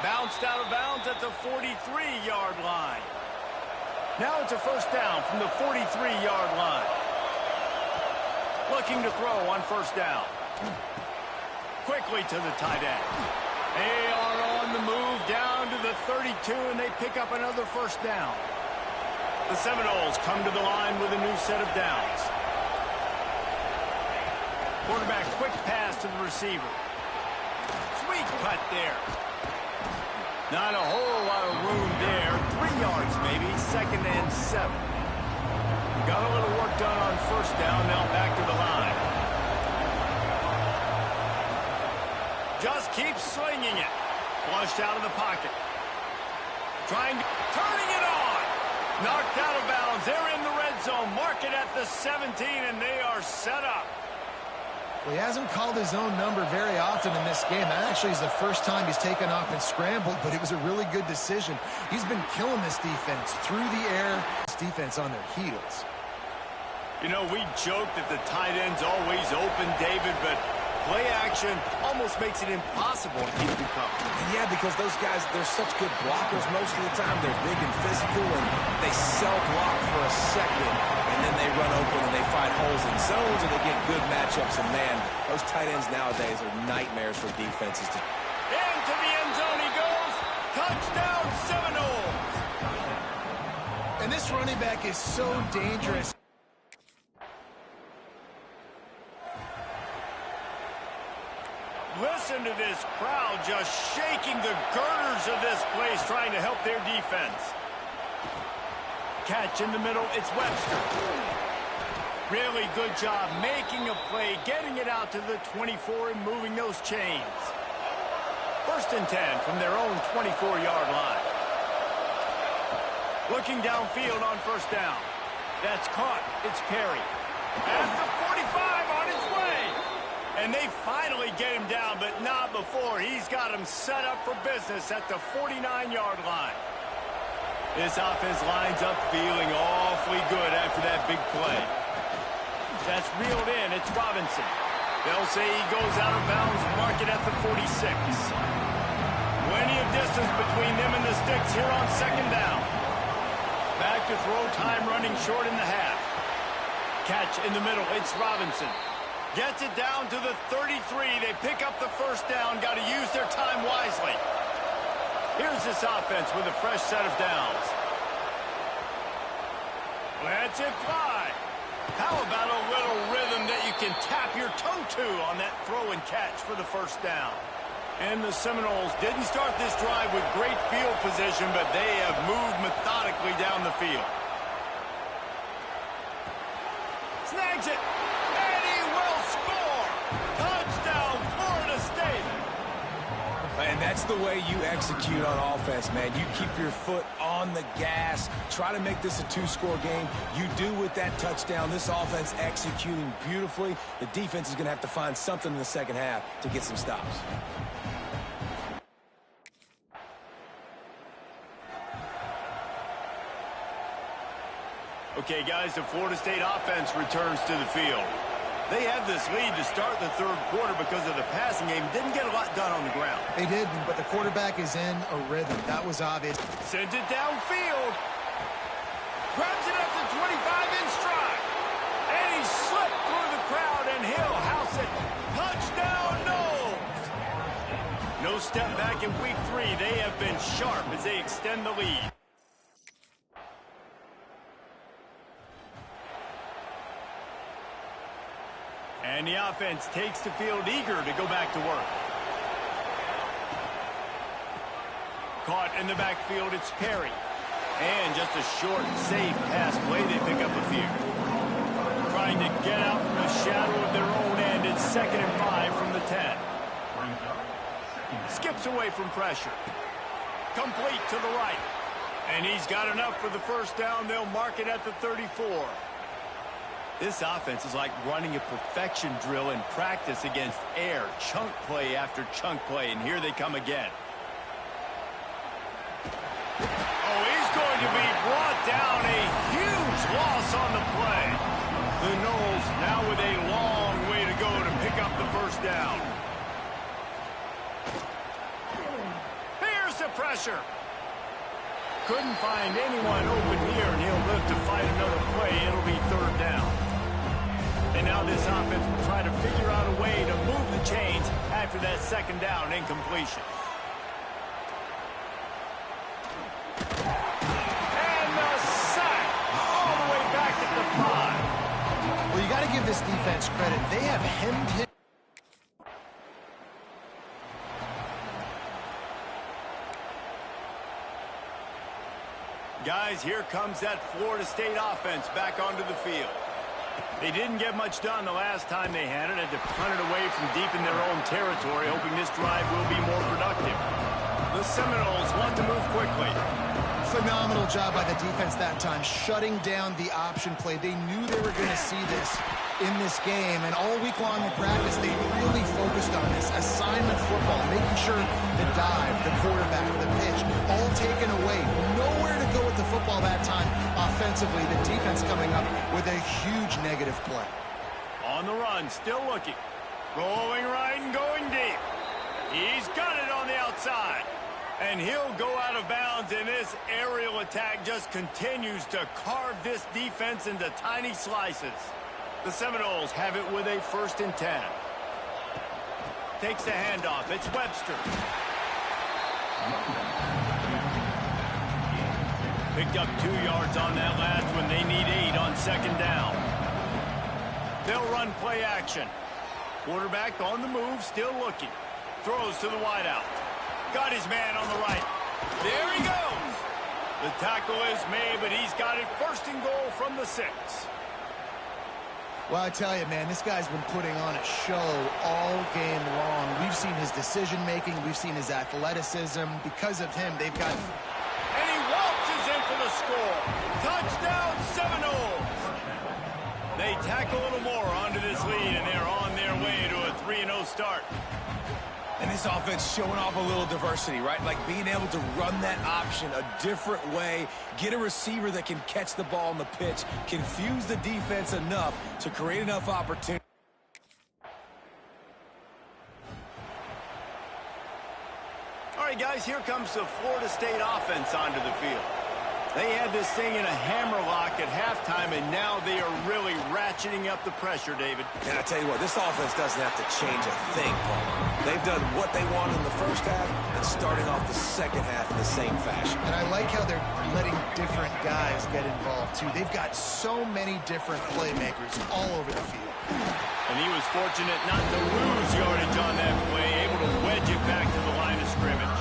Bounced out of bounds at the 43-yard line. Now it's a first down from the 43-yard line. Looking to throw on first down. Quickly to the tight end. They are on the move down to the 32, and they pick up another first down. The Seminoles come to the line with a new set of downs. Quarterback quick pass to the receiver. Sweet cut there. Not a whole lot of room there. 3 yards maybe, second and 7. Got a little work done on first down, now back to the line. Just keeps swinging it. Flushed out of the pocket. Turning it on. Knocked out of bounds. They're in the red zone. Mark it at the 17, and they are set up. Well, he hasn't called his own number very often in this game. That actually is the first time he's taken off and scrambled, but it was a really good decision. He's been killing this defense through the air. This defense on their heels. You know, we joke that the tight end's always open, David, but play action almost makes it impossible to keep them covered. Yeah, because those guys, they're such good blockers most of the time. They're big and physical, and they cell-block for a second, and then they run open and they find holes in zones, and they get good matchups. And, man, those tight ends nowadays are nightmares for defenses. Into the end zone he goes. Touchdown, Seminoles. And this running back is so dangerous. Listen to this crowd just shaking the girders of this place, trying to help their defense. Catch in the middle, it's Webster. Really good job making a play, getting it out to the 24 and moving those chains. 1st and 10 from their own 24-yard line. Looking downfield on 1st down. That's caught. It's Perry. At the 45 on his way. And they finally get him down, but not before. He's got him set up for business at the 49-yard line. This offense lines up feeling awfully good after that big play. That's reeled in. It's Robinson. They'll say he goes out of bounds, mark it at the 46. Plenty of distance between them and the sticks here on 2nd down. Back to throw, time running short in the half. Catch in the middle. It's Robinson. Gets it down to the 33. They pick up the 1st down. Got to use their time wisely. Here's this offense with a fresh set of downs. Lets it fly. How about a little rhythm that you can tap your toe to on that throw and catch for the 1st down? And the Seminoles didn't start this drive with great field position, but they have moved methodically down the field. Snags it, and he will score! Touchdown, Florida State! And that's the way you execute on offense, man. You keep your foot on the gas. Try to make this a 2-score game. You do with that touchdown. This offense executing beautifully. The defense is going to have to find something in the 2nd half to get some stops. Okay, guys, the Florida State offense returns to the field. They have this lead to start the 3rd quarter because of the passing game. Didn't get a lot done on the ground. They did, but the quarterback is in a rhythm. That was obvious. Sends it downfield. Grabs it up to 25 in stride. And he slipped through the crowd, and he'll house it. Touchdown, Noles! No step back in week 3. They have been sharp as they extend the lead. And the offense takes the field eager to go back to work. Caught in the backfield, it's Perry. And just a short, safe pass play, they pick up a few. Trying to get out from the shadow of their own end. It's 2nd and 5 from the 10. Skips away from pressure. Complete to the right. And he's got enough for the 1st down. They'll mark it at the 34. This offense is like running a perfection drill in practice against air. Chunk play after chunk play, and here they come again. Oh, he's going to be brought down. A huge loss on the play. The Noles now with a long way to go to pick up the 1st down. Here's the pressure. Couldn't find anyone open here, and he'll live to fight another play. It'll be 3rd down. And now this offense will try to figure out a way to move the chains after that 2nd down incompletion. And the sack all the way back at the 5. Well, you got to give this defense credit. They have hemmed him. Guys, here comes that Florida State offense back onto the field. They didn't get much done the last time they had it. Had to punt it away from deep in their own territory, hoping this drive will be more productive. The Seminoles want to move quickly. Phenomenal job by the defense that time, shutting down the option play. They knew they were going to see this in this game, and all week long in practice, they really focused on this. Assignment football, making sure the dive, the quarterback, the pitch, all taken away. Nowhere to go with the football that time offensively. The defense coming up with a huge negative play. On the run, still looking. Rolling right and going deep. He's got it on the outside. And he'll go out of bounds, and this aerial attack just continues to carve this defense into tiny slices. The Seminoles have it with a 1st and 10. Takes the handoff. It's Webster. Picked up 2 yards on that last one. They need 8 on 2nd down. They'll run play action. Quarterback on the move, still looking. Throws to the wideout. Got his man on the right. There he goes. The tackle is made, but he's got it 1st and goal from the 6. Well, I tell you, man, this guy's been putting on a show all game long. We've seen his decision-making. We've seen his athleticism. Because of him, they've got... And he waltzes in for the score. Touchdown, Seminoles. They tack a little more onto this lead, and they're on their way to a 3-0 start. And this offense showing off a little diversity, right? Like being able to run that option a different way, get a receiver that can catch the ball on the pitch, confuse the defense enough to create enough opportunity. All right, guys, here comes the Florida State offense onto the field. They had this thing in a hammerlock at halftime, and now they are really ratcheting up the pressure, David. And I tell you what, this offense doesn't have to change a thing, Paul. They've done what they wanted in the first half and starting off the second half in the same fashion. And I like how they're letting different guys get involved, too. They've got so many different playmakers all over the field. And he was fortunate not to lose yardage on that play, able to wedge it back to the line of scrimmage.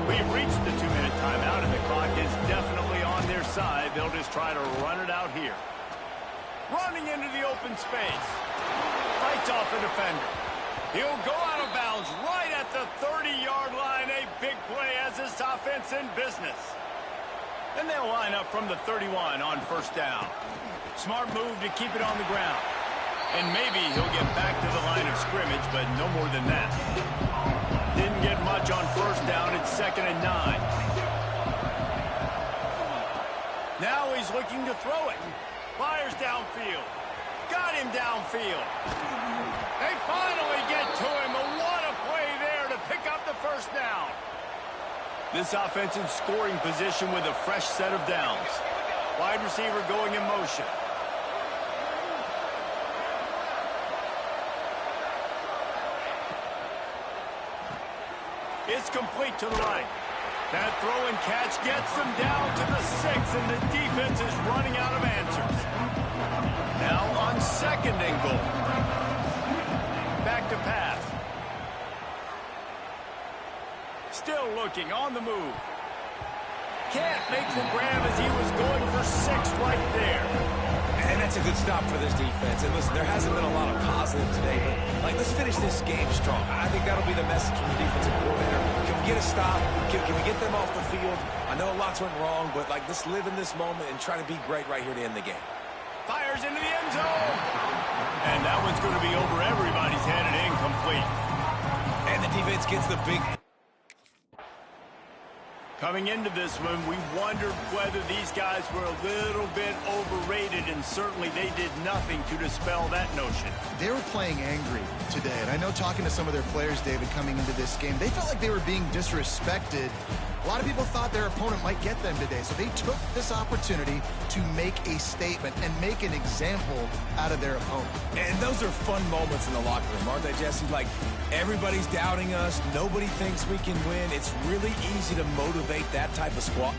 We've reached the 2-minute timeout, and the clock is definitely on their side. They'll just try to run it out here. Running into the open space. Fights off a defender. He'll go out of bounds right at the 30-yard line. A big play as this offense in business. Then they'll line up from the 31 on first down. Smart move to keep it on the ground. And maybe he'll get back to the line of scrimmage, but no more than that. Didn't get much on first down. It's 2nd and 9. Now he's looking to throw it. Fires downfield. Got him downfield. They finally get to him. What a play there to pick up the first down. This offense in scoring position with a fresh set of downs. Wide receiver going in motion. It's complete to the right. That throw and catch gets them down to the 6, and the defense is running out of answers. Now on 2nd and goal. Back to pass. Still looking on the move. Can't make the grab as he was going for 6 right there. And that's a good stop for this defense. And listen, there hasn't been a lot of positive today, but let's finish this game strong. I think that'll be the message from the defensive coordinator. Can we get a stop? Can we get them off the field? I know lots went wrong, but let's live in this moment and try to be great right here to end the game. Fires into the end zone. And that one's going to be over everybody's head and incomplete. And the defense gets the big... Coming into this one, we wondered whether these guys were a little bit overrated, and certainly they did nothing to dispel that notion. They were playing angry today, and I know talking to some of their players, David, coming into this game, they felt like they were being disrespected. A lot of people thought their opponent might get them today, so they took this opportunity to make a statement and make an example out of their opponent. And those are fun moments in the locker room, aren't they, Jesse? Like, everybody's doubting us. Nobody thinks we can win. It's really easy to motivate that type of squad.